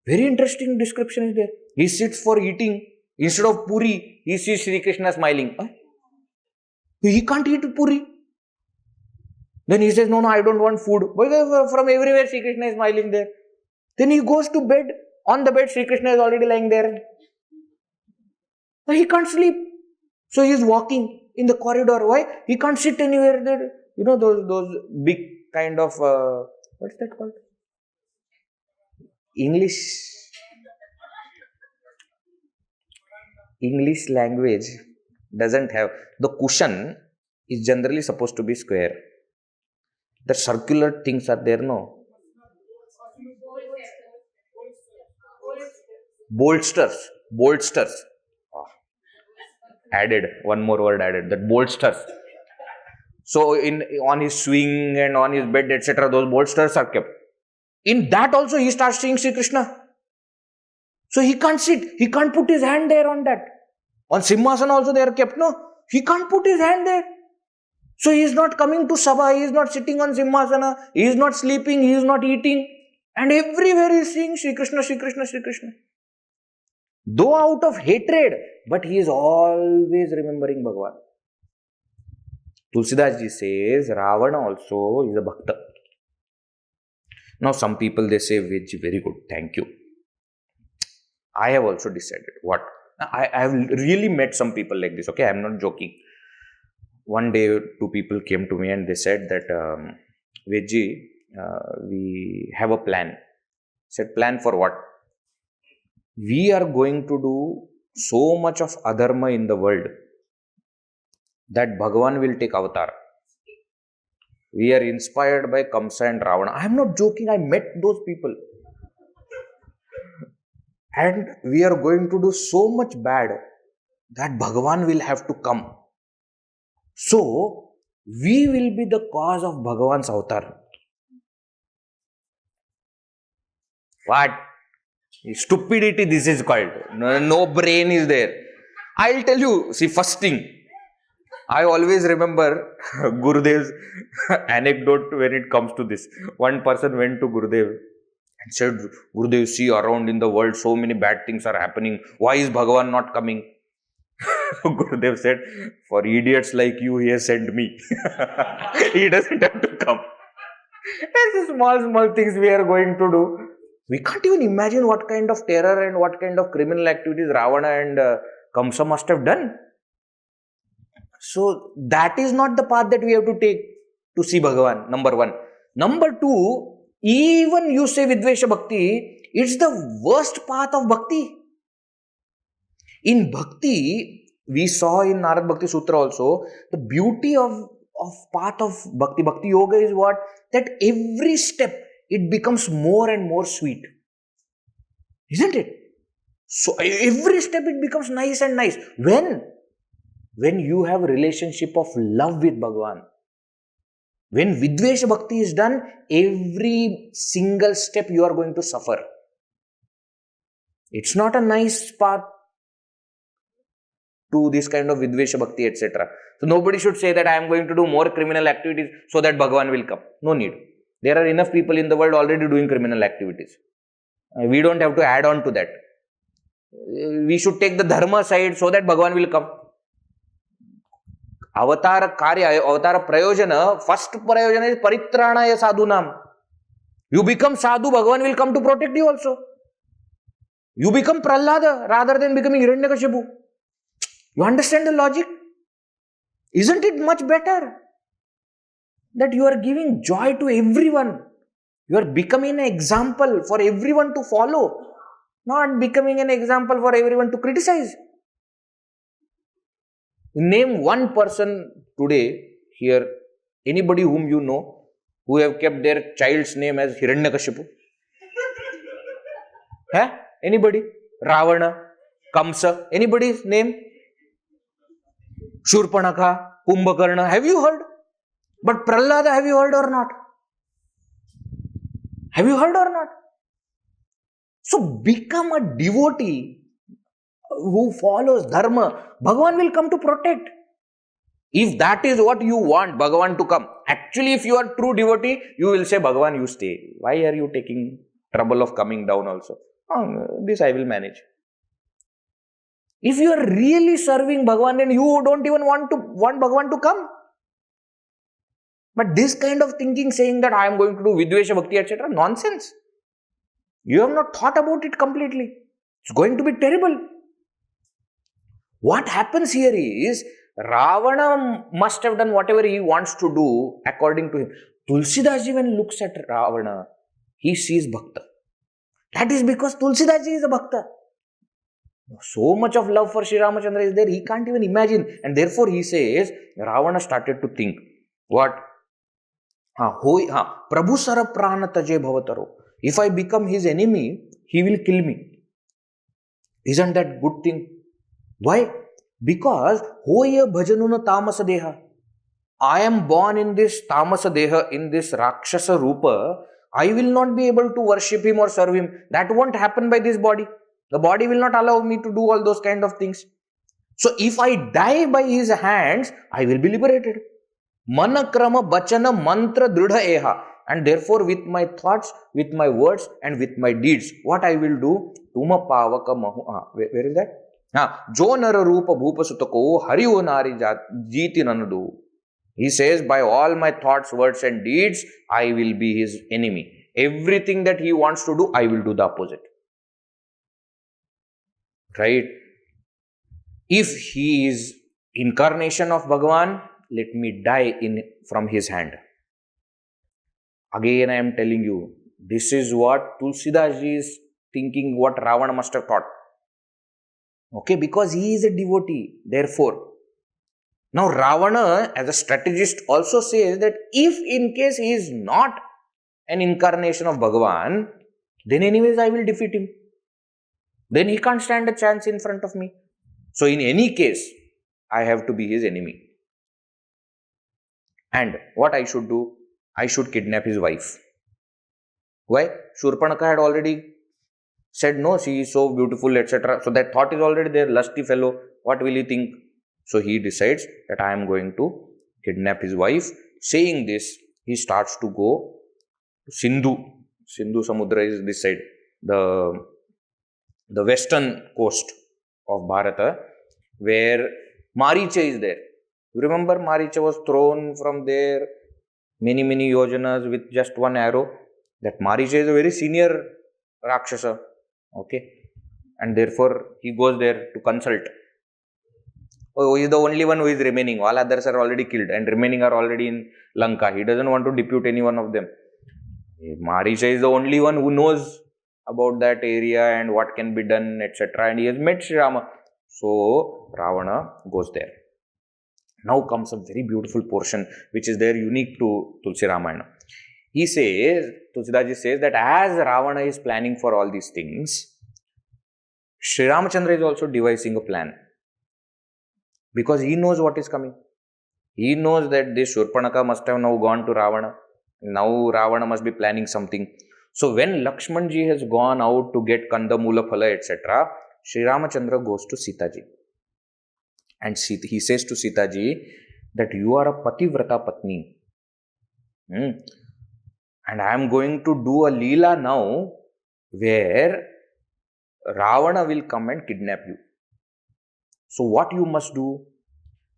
Very interesting description is there. He sits for eating. Instead of puri, he sees Sri Krishna smiling. He can't eat puri. Then he says, no, I don't want food. But from everywhere, Sri Krishna is smiling there. Then he goes to bed. On the bed, Sri Krishna is already lying there. He can't sleep. So he is walking in the corridor. Why? He can't sit anywhere there. Those big kind of, what's that called? English language doesn't have, the cushion is generally supposed to be square. The circular things are there, no? Bolsters. Added, one more word added, that bolsters. So on his swing and on his bed, etc., those bolsters are kept. In that also he starts seeing Sri Krishna. So he can't sit. He can't put his hand there on that. On Simhasana also they are kept. No, he can't put his hand there. So he is not coming to Sabha. He is not sitting on Simhasana. He is not sleeping. He is not eating. And everywhere he is seeing Sri Krishna, Sri Krishna, Sri Krishna. Though out of hatred, but he is always remembering Bhagavan. Tulsidas Ji says, Ravana also is a Bhakta. Now some people they say, Ved ji, very good, thank you. I have also decided what. I have really met some people like this. Okay, I am not joking. One day, two people came to me and they said that, Vedji, we have a plan. I said, plan for what? We are going to do so much of adharma in the world that Bhagavan will take avatar. We are inspired by Kamsa and Ravana. I am not joking. I met those people. And we are going to do so much bad that Bhagavan will have to come. So, we will be the cause of Bhagavan's avatar. What? Stupidity this is called. No brain is there. I'll tell you, see, first thing, I always remember Gurudev's anecdote when it comes to this. One person went to Gurudev and said, Gurudev, see around in the world so many bad things are happening. Why is Bhagavan not coming? Gurudev said, for idiots like you, he has sent me. He doesn't have to come. There's small things we are going to do. We can't even imagine what kind of terror and what kind of criminal activities Ravana and Kamsa must have done. So, that is not the path that we have to take to see Bhagavan, number one. Number two, even you say Vidvesha Bhakti, it's the worst path of Bhakti. In Bhakti, we saw in Narad Bhakti Sutra also, the beauty of path of Bhakti. Bhakti Yoga is what? That every step, it becomes more and more sweet. Isn't it? So, every step it becomes nice and nice. When you have a relationship of love with Bhagavan. When Vidvesha Bhakti is done, every single step you are going to suffer. It's not a nice path to this kind of Vidvesha Bhakti, etc. So, nobody should say that I am going to do more criminal activities so that Bhagavan will come. No need. There are enough people in the world already doing criminal activities. We don't have to add on to that. We should take the dharma side so that Bhagavan will come. Avatar karya, avatar prayojana, first prayojana is paritranaya sadhunam. You become sadhu, Bhagavan will come to protect you also. You become Prahlada rather than becoming Hiranyakashipu. You understand the logic? Isn't it much better that you are giving joy to everyone? You are becoming an example for everyone to follow, not becoming an example for everyone to criticize. Name one person today here, anybody whom you know, who have kept their child's name as Hiranyakashipu. Anybody? Ravana, Kamsa, anybody's name? Shurpanaka, Kumbhakarna, have you heard? But Prahlada, have you heard or not? Have you heard or not? So become a devotee who follows dharma. Bhagavan will come to protect. If that is what you want, Bhagavan to come. Actually, if you are true devotee, you will say, Bhagavan, you stay. Why are you taking trouble of coming down also? This I will manage. If you are really serving Bhagavan, then you don't even want Bhagavan to come. But this kind of thinking, saying that I am going to do Vidvesha Bhakti, etc., nonsense. You have not thought about it completely. It's going to be terrible. What happens here is, Ravana must have done whatever he wants to do according to him. Tulsidas Ji, when looks at Ravana, he sees Bhakta. That is because Tulsidas Ji is a Bhakta. So much of love for Sri Ramachandra is there, he can't even imagine. And therefore he says, Ravana started to think, what? Prabhu Sara Prana Taje Bhavataro. If I become his enemy, he will kill me. Isn't that good thing? Why? Because Hoya Bhajanuna Tamasa Deha. I am born in this Tamasa Deha, in this Rakshasa Rupa. I will not be able to worship him or serve him. That won't happen by this body. The body will not allow me to do all those kind of things. So if I die by his hands, I will be liberated. Manakrama Bachana Mantra Dridha Eha. And therefore, with my thoughts, with my words, and with my deeds, what I will do? Tuma Pavaka Mahu. Where is that? Jo Nara Rupa Bhupa Sutako Hariyo Nari Jiti Nanadu. He says, by all my thoughts, words, and deeds, I will be his enemy. Everything that he wants to do, I will do the opposite. right? If he is incarnation of Bhagavan, let me die from his hand. Again, I am telling you, this is what Tulsidas Ji is thinking, what Ravana must have thought. Okay, because he is a devotee, therefore. Now, Ravana, as a strategist, also says that if in case he is not an incarnation of Bhagavan, then anyways I will defeat him. Then he can't stand a chance in front of me. So, in any case, I have to be his enemy. And what I should do? I should kidnap his wife. Why? Shurpanaka had already said, no, she is so beautiful, etc. So that thought is already there, lusty fellow, what will he think? So he decides that I am going to kidnap his wife. Saying this, he starts to go to Sindhu. Sindhu Samudra is this side, the western coast of Bharata, where Maricha is there. You remember Maricha was thrown from there many yojanas with just one arrow. That Maricha is a very senior Rakshasa. Okay. And therefore, he goes there to consult. Oh, he is the only one who is remaining. All others are already killed and remaining are already in Lanka. He doesn't want to depute any one of them. Maricha is the only one who knows about that area and what can be done, etc. And he has met Sri Rama. So, Ravana goes there. Now comes a very beautiful portion which is there unique to Tulsi Ramayana. He says, Tulsidas Ji says that as Ravana is planning for all these things, Sri Ramachandra is also devising a plan. Because he knows what is coming. He knows that this Shurpanaka must have now gone to Ravana. Now Ravana must be planning something. So when Lakshman Ji has gone out to get Kanda, Mula, Phala, etc., Sri Ramachandra goes to Sita Ji. And he says to Sita Ji that you are a Pativrata Patni. And I am going to do a Leela now where Ravana will come and kidnap you. So what you must do?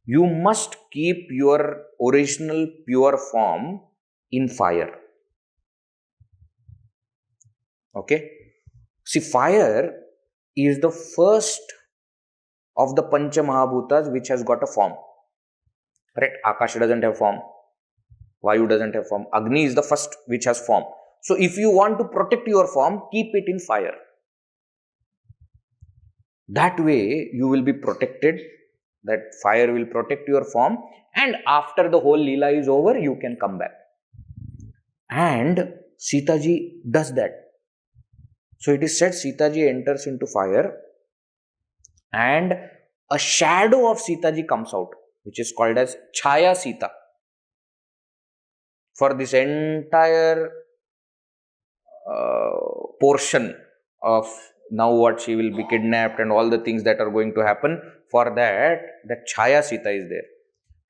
You must keep your original pure form in fire. Okay? See, fire is the first of the Pancha Mahabhutas which has got a form. Right? Akash doesn't have form. Vayu doesn't have form. Agni is the first which has form. So if you want to protect your form, keep it in fire. That way you will be protected. That fire will protect your form, and after the whole Leela is over, you can come back. And Sita Ji does that. So it is said Sita Ji enters into fire and a shadow of Sita Ji comes out, which is called as Chaya Sita. For this entire portion of now what she will be kidnapped and all the things that are going to happen, for that Chaya Sita is there.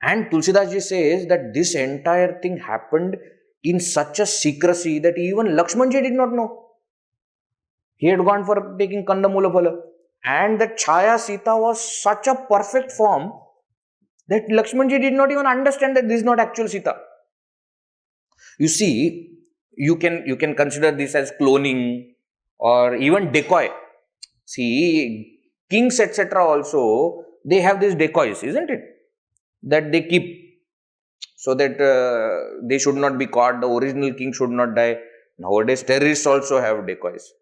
And Tulsidas Ji says that this entire thing happened in such a secrecy that even Lakshman Ji did not know. He had gone for taking Kanda, Mula, Phala. And that Chaya Sita was such a perfect form that Lakshman Ji did not even understand that this is not actual Sita. You see, you can consider this as cloning or even decoy. See, kings etc. also, they have these decoys, isn't it? That they keep so that they should not be caught, the original king should not die. Nowadays, terrorists also have decoys.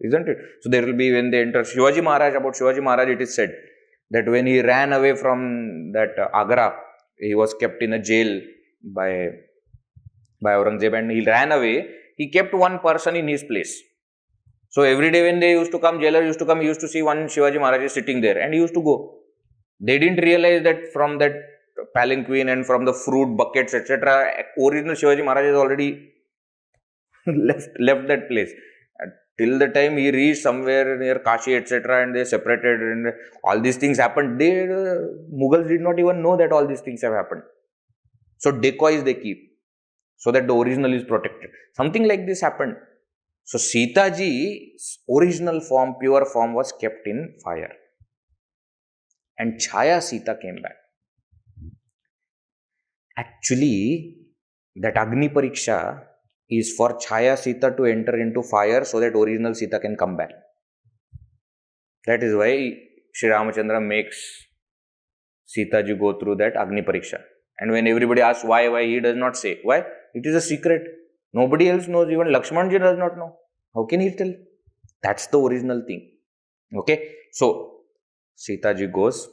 Isn't it? So there will be, when they enter Shivaji Maharaj, about Shivaji Maharaj, it is said that when he ran away from that Agra, he was kept in a jail by Aurangzeb and he ran away. He kept one person in his place. So every day when they used to come, jailer used to come, he used to see one Shivaji Maharaj sitting there and he used to go. They didn't realize that from that palanquin and from the fruit buckets etc., original Shivaji Maharaj has already left that place. Till the time he reached somewhere near Kashi etc. and they separated and all these things happened. Mughals did not even know that all these things have happened. So decoys they keep so that the original is protected. Something like this happened. So Sita Ji's original form, pure form was kept in fire. And Chaya Sita came back. Actually, that Agni Pariksha is for Chaya Sita to enter into fire so that original Sita can come back. That is why Sri Ramachandra makes Sita ji go through that Agni Pariksha. And when everybody asks why, he does not say. Why? It is a secret. Nobody else knows. Even Lakshman ji does not know. How can he tell? That's the original thing. Okay. So, Sita ji goes.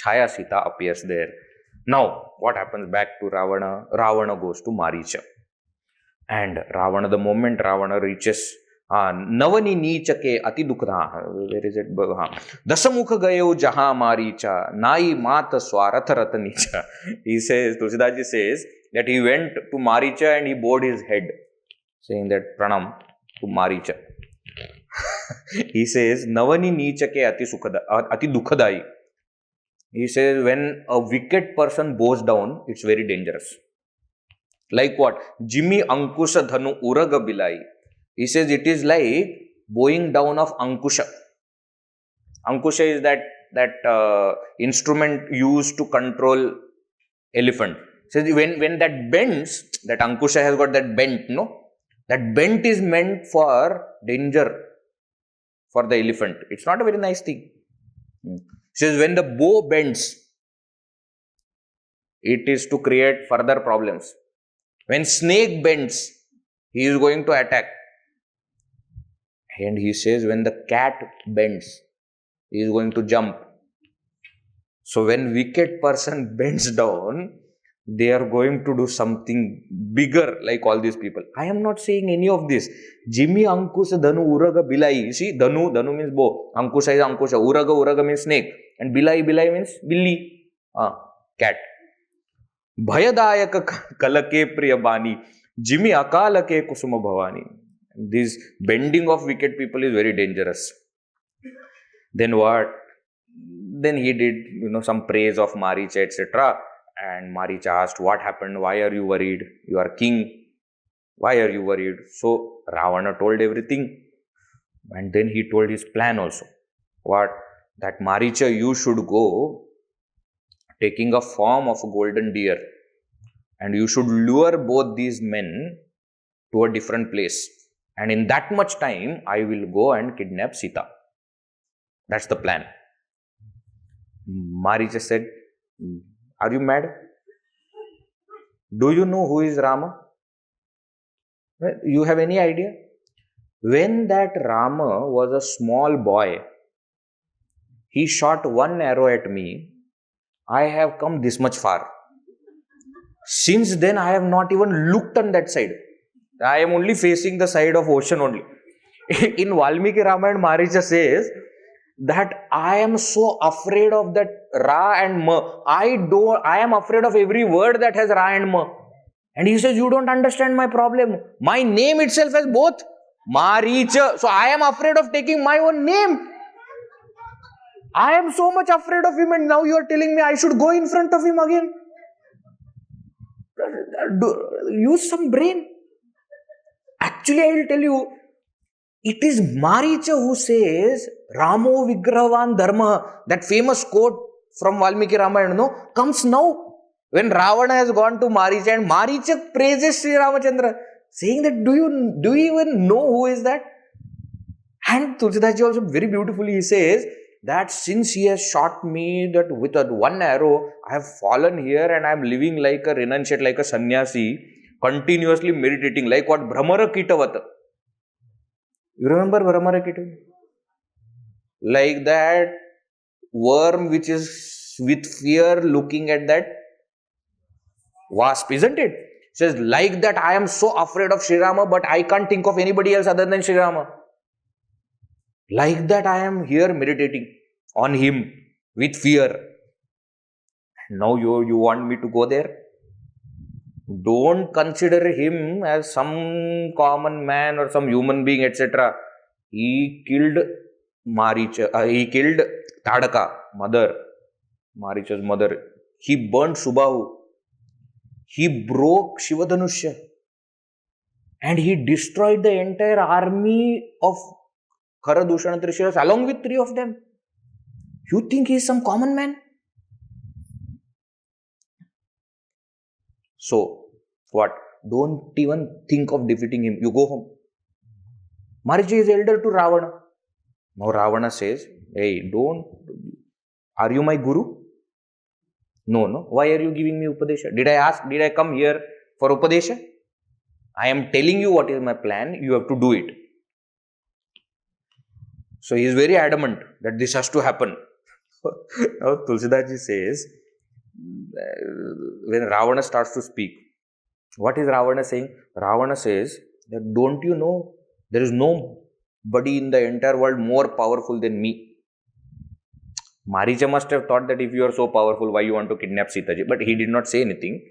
Chaya Sita appears there. Now, what happens back to Ravana? Ravana goes to Maricha. And Ravana, the moment Ravana reaches Navani Nichake Ati Dukha, where is it? Dasamukha Gayo Jaha Maricha, Nai Mata Swarath Ratanicha. He says, Tulsidas Ji says that he went to Maricha and he bowed his head, saying that Pranam to Maricha. He says, Navani Nichake Ati Dukhadai. He says, when a wicked person bows down, it's very dangerous. Like what? Jimmy Ankusha Dhanu Uraga Bilai. He says it is like bowing down of Ankusha. Ankusha is that instrument used to control elephant. He says when that bends, that Ankusha has got that bent, no? That bent is meant for danger for the elephant. It's not a very nice thing. He says when the bow bends, it is to create further problems. When snake bends, he is going to attack. And he says when the cat bends, he is going to jump. So when wicked person bends down, they are going to do something bigger like all these people. I am not saying any of this. Jimmy Ankusha Dhanu Uraga Bilai. You see, Dhanu means bow. Ankusha is Ankusha. Uraga means snake. And Bilai means billi. Cat. Bhayadayaka kalake priyabani. Jimmy akalake kusuma bhavani. This bending of wicked people is very dangerous. Then what? Then he did, some praise of Maricha, etc. And Maricha asked, what happened? Why are you worried? You are king. Why are you worried? So Ravana told everything. And then he told his plan also. What? That Maricha, you should go taking a form of a golden deer. And you should lure both these men to a different place. And in that much time, I will go and kidnap Sita. That's the plan. Maricha said, are you mad? Do you know who is Rama? You have any idea? When that Rama was a small boy, he shot one arrow at me. I have come this much far. Since then, I have not even looked on that side. I am only facing the side of ocean only. In Valmiki Ramayana, Maricha says that I am so afraid of that Ra and Ma. I am afraid of every word that has Ra and Ma. And he says, you don't understand my problem. My name itself has both Maricha. So I am afraid of taking my own name. I am so much afraid of him, and now you are telling me I should go in front of him again. Use some brain. Actually, I will tell you, it is Maricha who says, Ramo Vigrahavan Dharma, that famous quote from Valmiki Ramayana, comes now. When Ravana has gone to Maricha and Maricha praises Sri Ramachandra, saying that, do you even know who is that? And Tulsidas Ji also very beautifully, he says that since he has shot me that with one arrow, I have fallen here and I am living like a renunciate, like a sannyasi, continuously meditating, like what Brahmara Kitavata. You remember Brahmara Kitavata? Like that worm which is with fear looking at that wasp, isn't it? It says, like that I am so afraid of Sri Rama, but I can't think of anybody else other than Sri Rama. Like that I am here meditating on him with fear. Now you want me to go there? Don't consider him as some common man or some human being, etc. He killed Maricha, he killed Tadaka, mother, Maricha's mother. He burnt Subahu. He broke Shivadhanushya. And he destroyed the entire army of Khara Dushana Trishiras along with 3 of them. You think he is some common man? So, what? Don't even think of defeating him. You go home. Maricha is elder to Ravana. Now Ravana says, hey, are you my guru? No. Why are you giving me Upadesha? Did I come here for Upadesha? I am telling you what is my plan, you have to do it. So he is very adamant that this has to happen. Now Tulsidas Ji says, when Ravana starts to speak, what is Ravana saying? Ravana says that don't you know there is nobody in the entire world more powerful than me. Maricha must have thought that if you are so powerful, why you want to kidnap Sita Ji? But he did not say anything.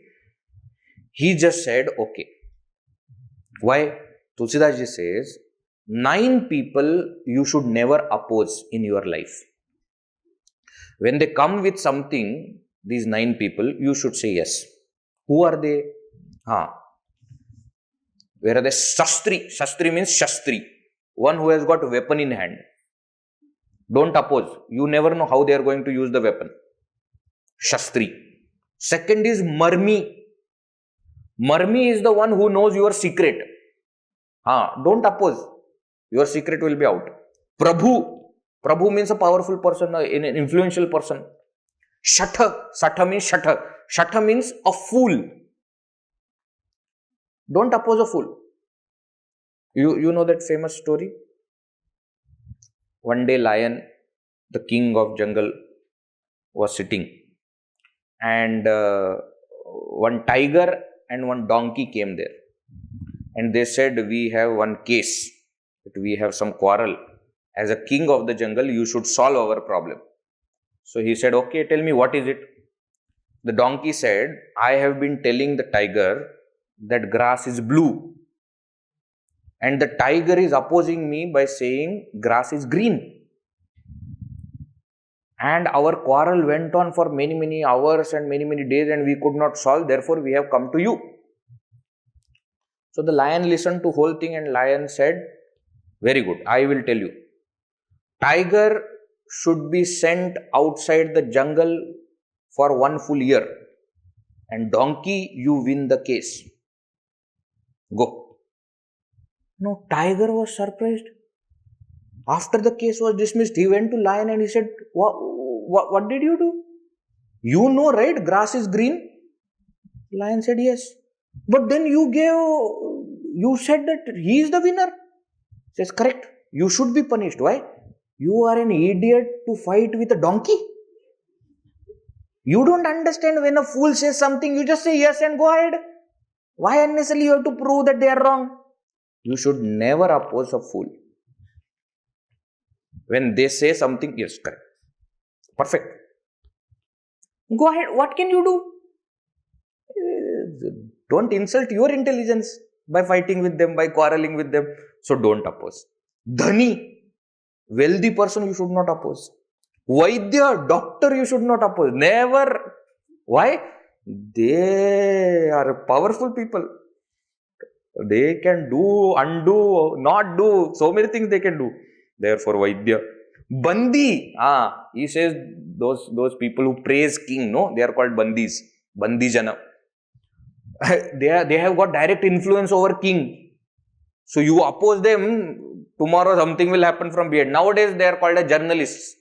He just said, okay. Why? Tulsidas Ji says, 9 people you should never oppose in your life. When they come with something, these 9 people, you should say yes. Who are they? Where are they? Shastri. Shastri means Shastri. One who has got a weapon in hand. Don't oppose. You never know how they are going to use the weapon. Shastri. Second is Marmi. Marmi is the one who knows your secret. Don't oppose. Your secret will be out. Prabhu. Prabhu means a powerful person, an influential person. Shatha. Satha means Shatha. Shatha means a fool. Don't oppose a fool. You know that famous story? One day lion, the king of jungle, was sitting. And one tiger and one donkey came there. And they said, we have one case. That we have some quarrel. As a king of the jungle, you should solve our problem. So he said, okay, tell me what is it? The donkey said, I have been telling the tiger that grass is blue. And the tiger is opposing me by saying grass is green. And our quarrel went on for many hours and many days and we could not solve. Therefore, we have come to you. So the lion listened to whole thing and lion said, very good, I will tell you. Tiger should be sent outside the jungle for 1 full year. And donkey, you win the case. Go. No, tiger was surprised. After the case was dismissed, he went to lion and he said, what did you do? You know, right? Grass is green. Lion said, yes. But then you said that he is the winner. He says, correct. You should be punished. Why? You are an idiot to fight with a donkey. You don't understand when a fool says something, you just say yes and go ahead. Why unnecessarily you have to prove that they are wrong? You should never oppose a fool. When they say something, yes, correct. Perfect. Go ahead. What can you do? Don't insult your intelligence by fighting with them, by quarreling with them. So don't oppose. Dhani, wealthy person, you should not oppose. Vaidya, doctor, you should not oppose. Never. Why? They are powerful people. They can do, undo, not do. So many things they can do. Therefore, Vaidya. Bandi. He says those people who praise king, no? They are called bandis. Bandi jana. They have got direct influence over king. So you oppose them, tomorrow something will happen from behind. Nowadays they are called as journalists.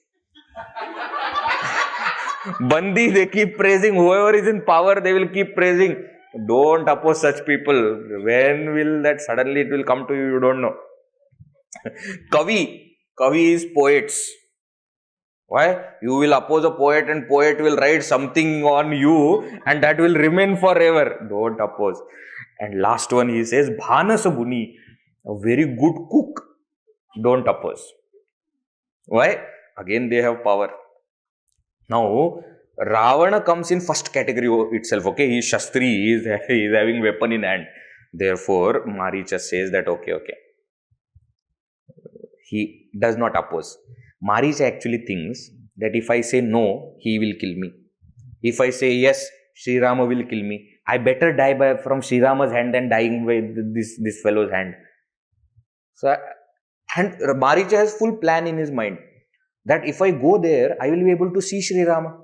Bandi, they keep praising. Whoever is in power, they will keep praising. Don't oppose such people. When will that suddenly it will come to you? You don't know. Kavi is poets. Why? You will oppose a poet and poet will write something on you and that will remain forever. Don't oppose. And last one he says, Bhanasa Buni, a very good cook. Don't oppose. Why? Again they have power. Now, Ravana comes in first category itself. Okay, he is Shastri, he is having weapon in hand. Therefore, Maricha says that okay. He does not oppose. Maricha actually thinks that if I say no, he will kill me. If I say yes, Sri Rama will kill me. I better die from Sri Rama's hand than dying by this fellow's hand. So, and Maricha has full plan in his mind that if I go there, I will be able to see Sri Rama.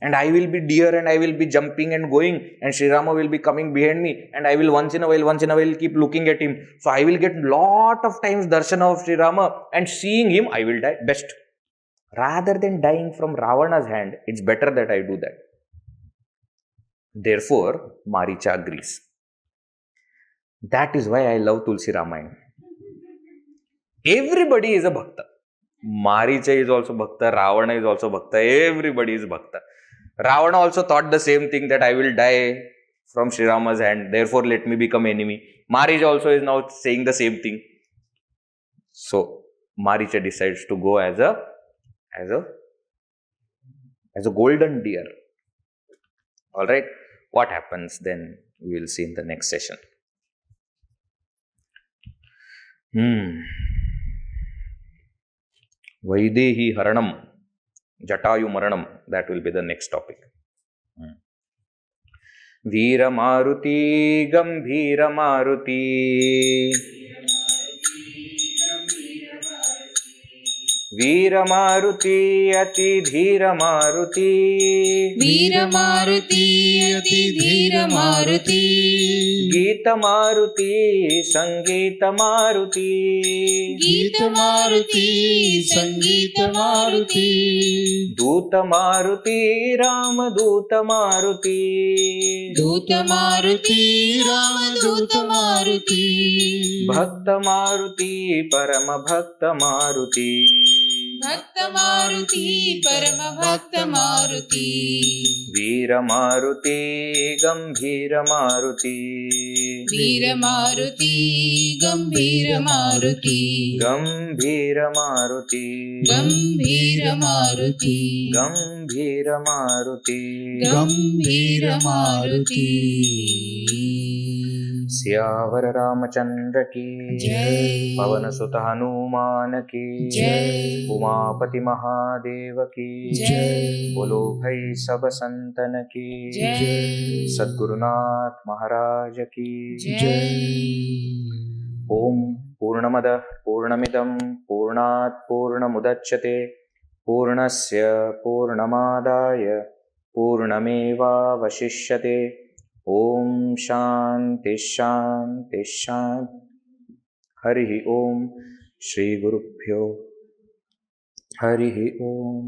And I will be deer and I will be jumping and going, and Sri Rama will be coming behind me, and I will once in a while keep looking at him. So I will get lot of times darshan of Sri Rama, and seeing him I will die best. Rather than dying from Ravana's hand, it's better that I do that. Therefore, Maricha agrees. That is why I love Tulsi Ramayana. Everybody is a Bhakta. Maricha is also Bhakta, Ravana is also Bhakta, everybody is Bhakta. Ravana also thought the same thing, that I will die from Sri Rama's hand, therefore let me become enemy. Maricha also is now saying the same thing. So Maricha decides to go as a golden deer. Alright, what happens then we will see in the next session. Vaidehi Haranam, Jatayu Maranam, that will be the next topic. Veera Maruti, Gambhira Maruti, Veera Maruti, Ati Dhira Maruti, Veera Maruti, Ati Dhira Maruti, Geeta Maruti, Sangeeta Maruti, Geeta Maruti, Sangeeta Maruti, Duta Maruti, Rama Duta Maruti, Duta Maruti, Rama Duta Maruti, Bhakta Maruti, Parama Bhakta Maruti, Bhakta Maruti, Parama Bhakta Maruti, Veera Maruti, Gambhira Maruti, Veera Maruti, Gambhira Maruti, Gambhira Maruti, Gambhira Maruti, Gambhira Maruti, Gambhira Maruti. Syavar Ramachandra ki Jai, Pavan Sutta Hanuman ki Jai, Umapati Mahadeva ki Jai, Bolo Bhai Sab Santan ki Jai, Sadgurunath Maharaj ki Jai. Om Purnamada Purnamidam Purnat Purnamudachyate Purnasya Purnamadaya Purnameva Vashishyate. Om Shanti Shanti Shanti. Harihi Om. Shri Gurubhyo Harihi Om.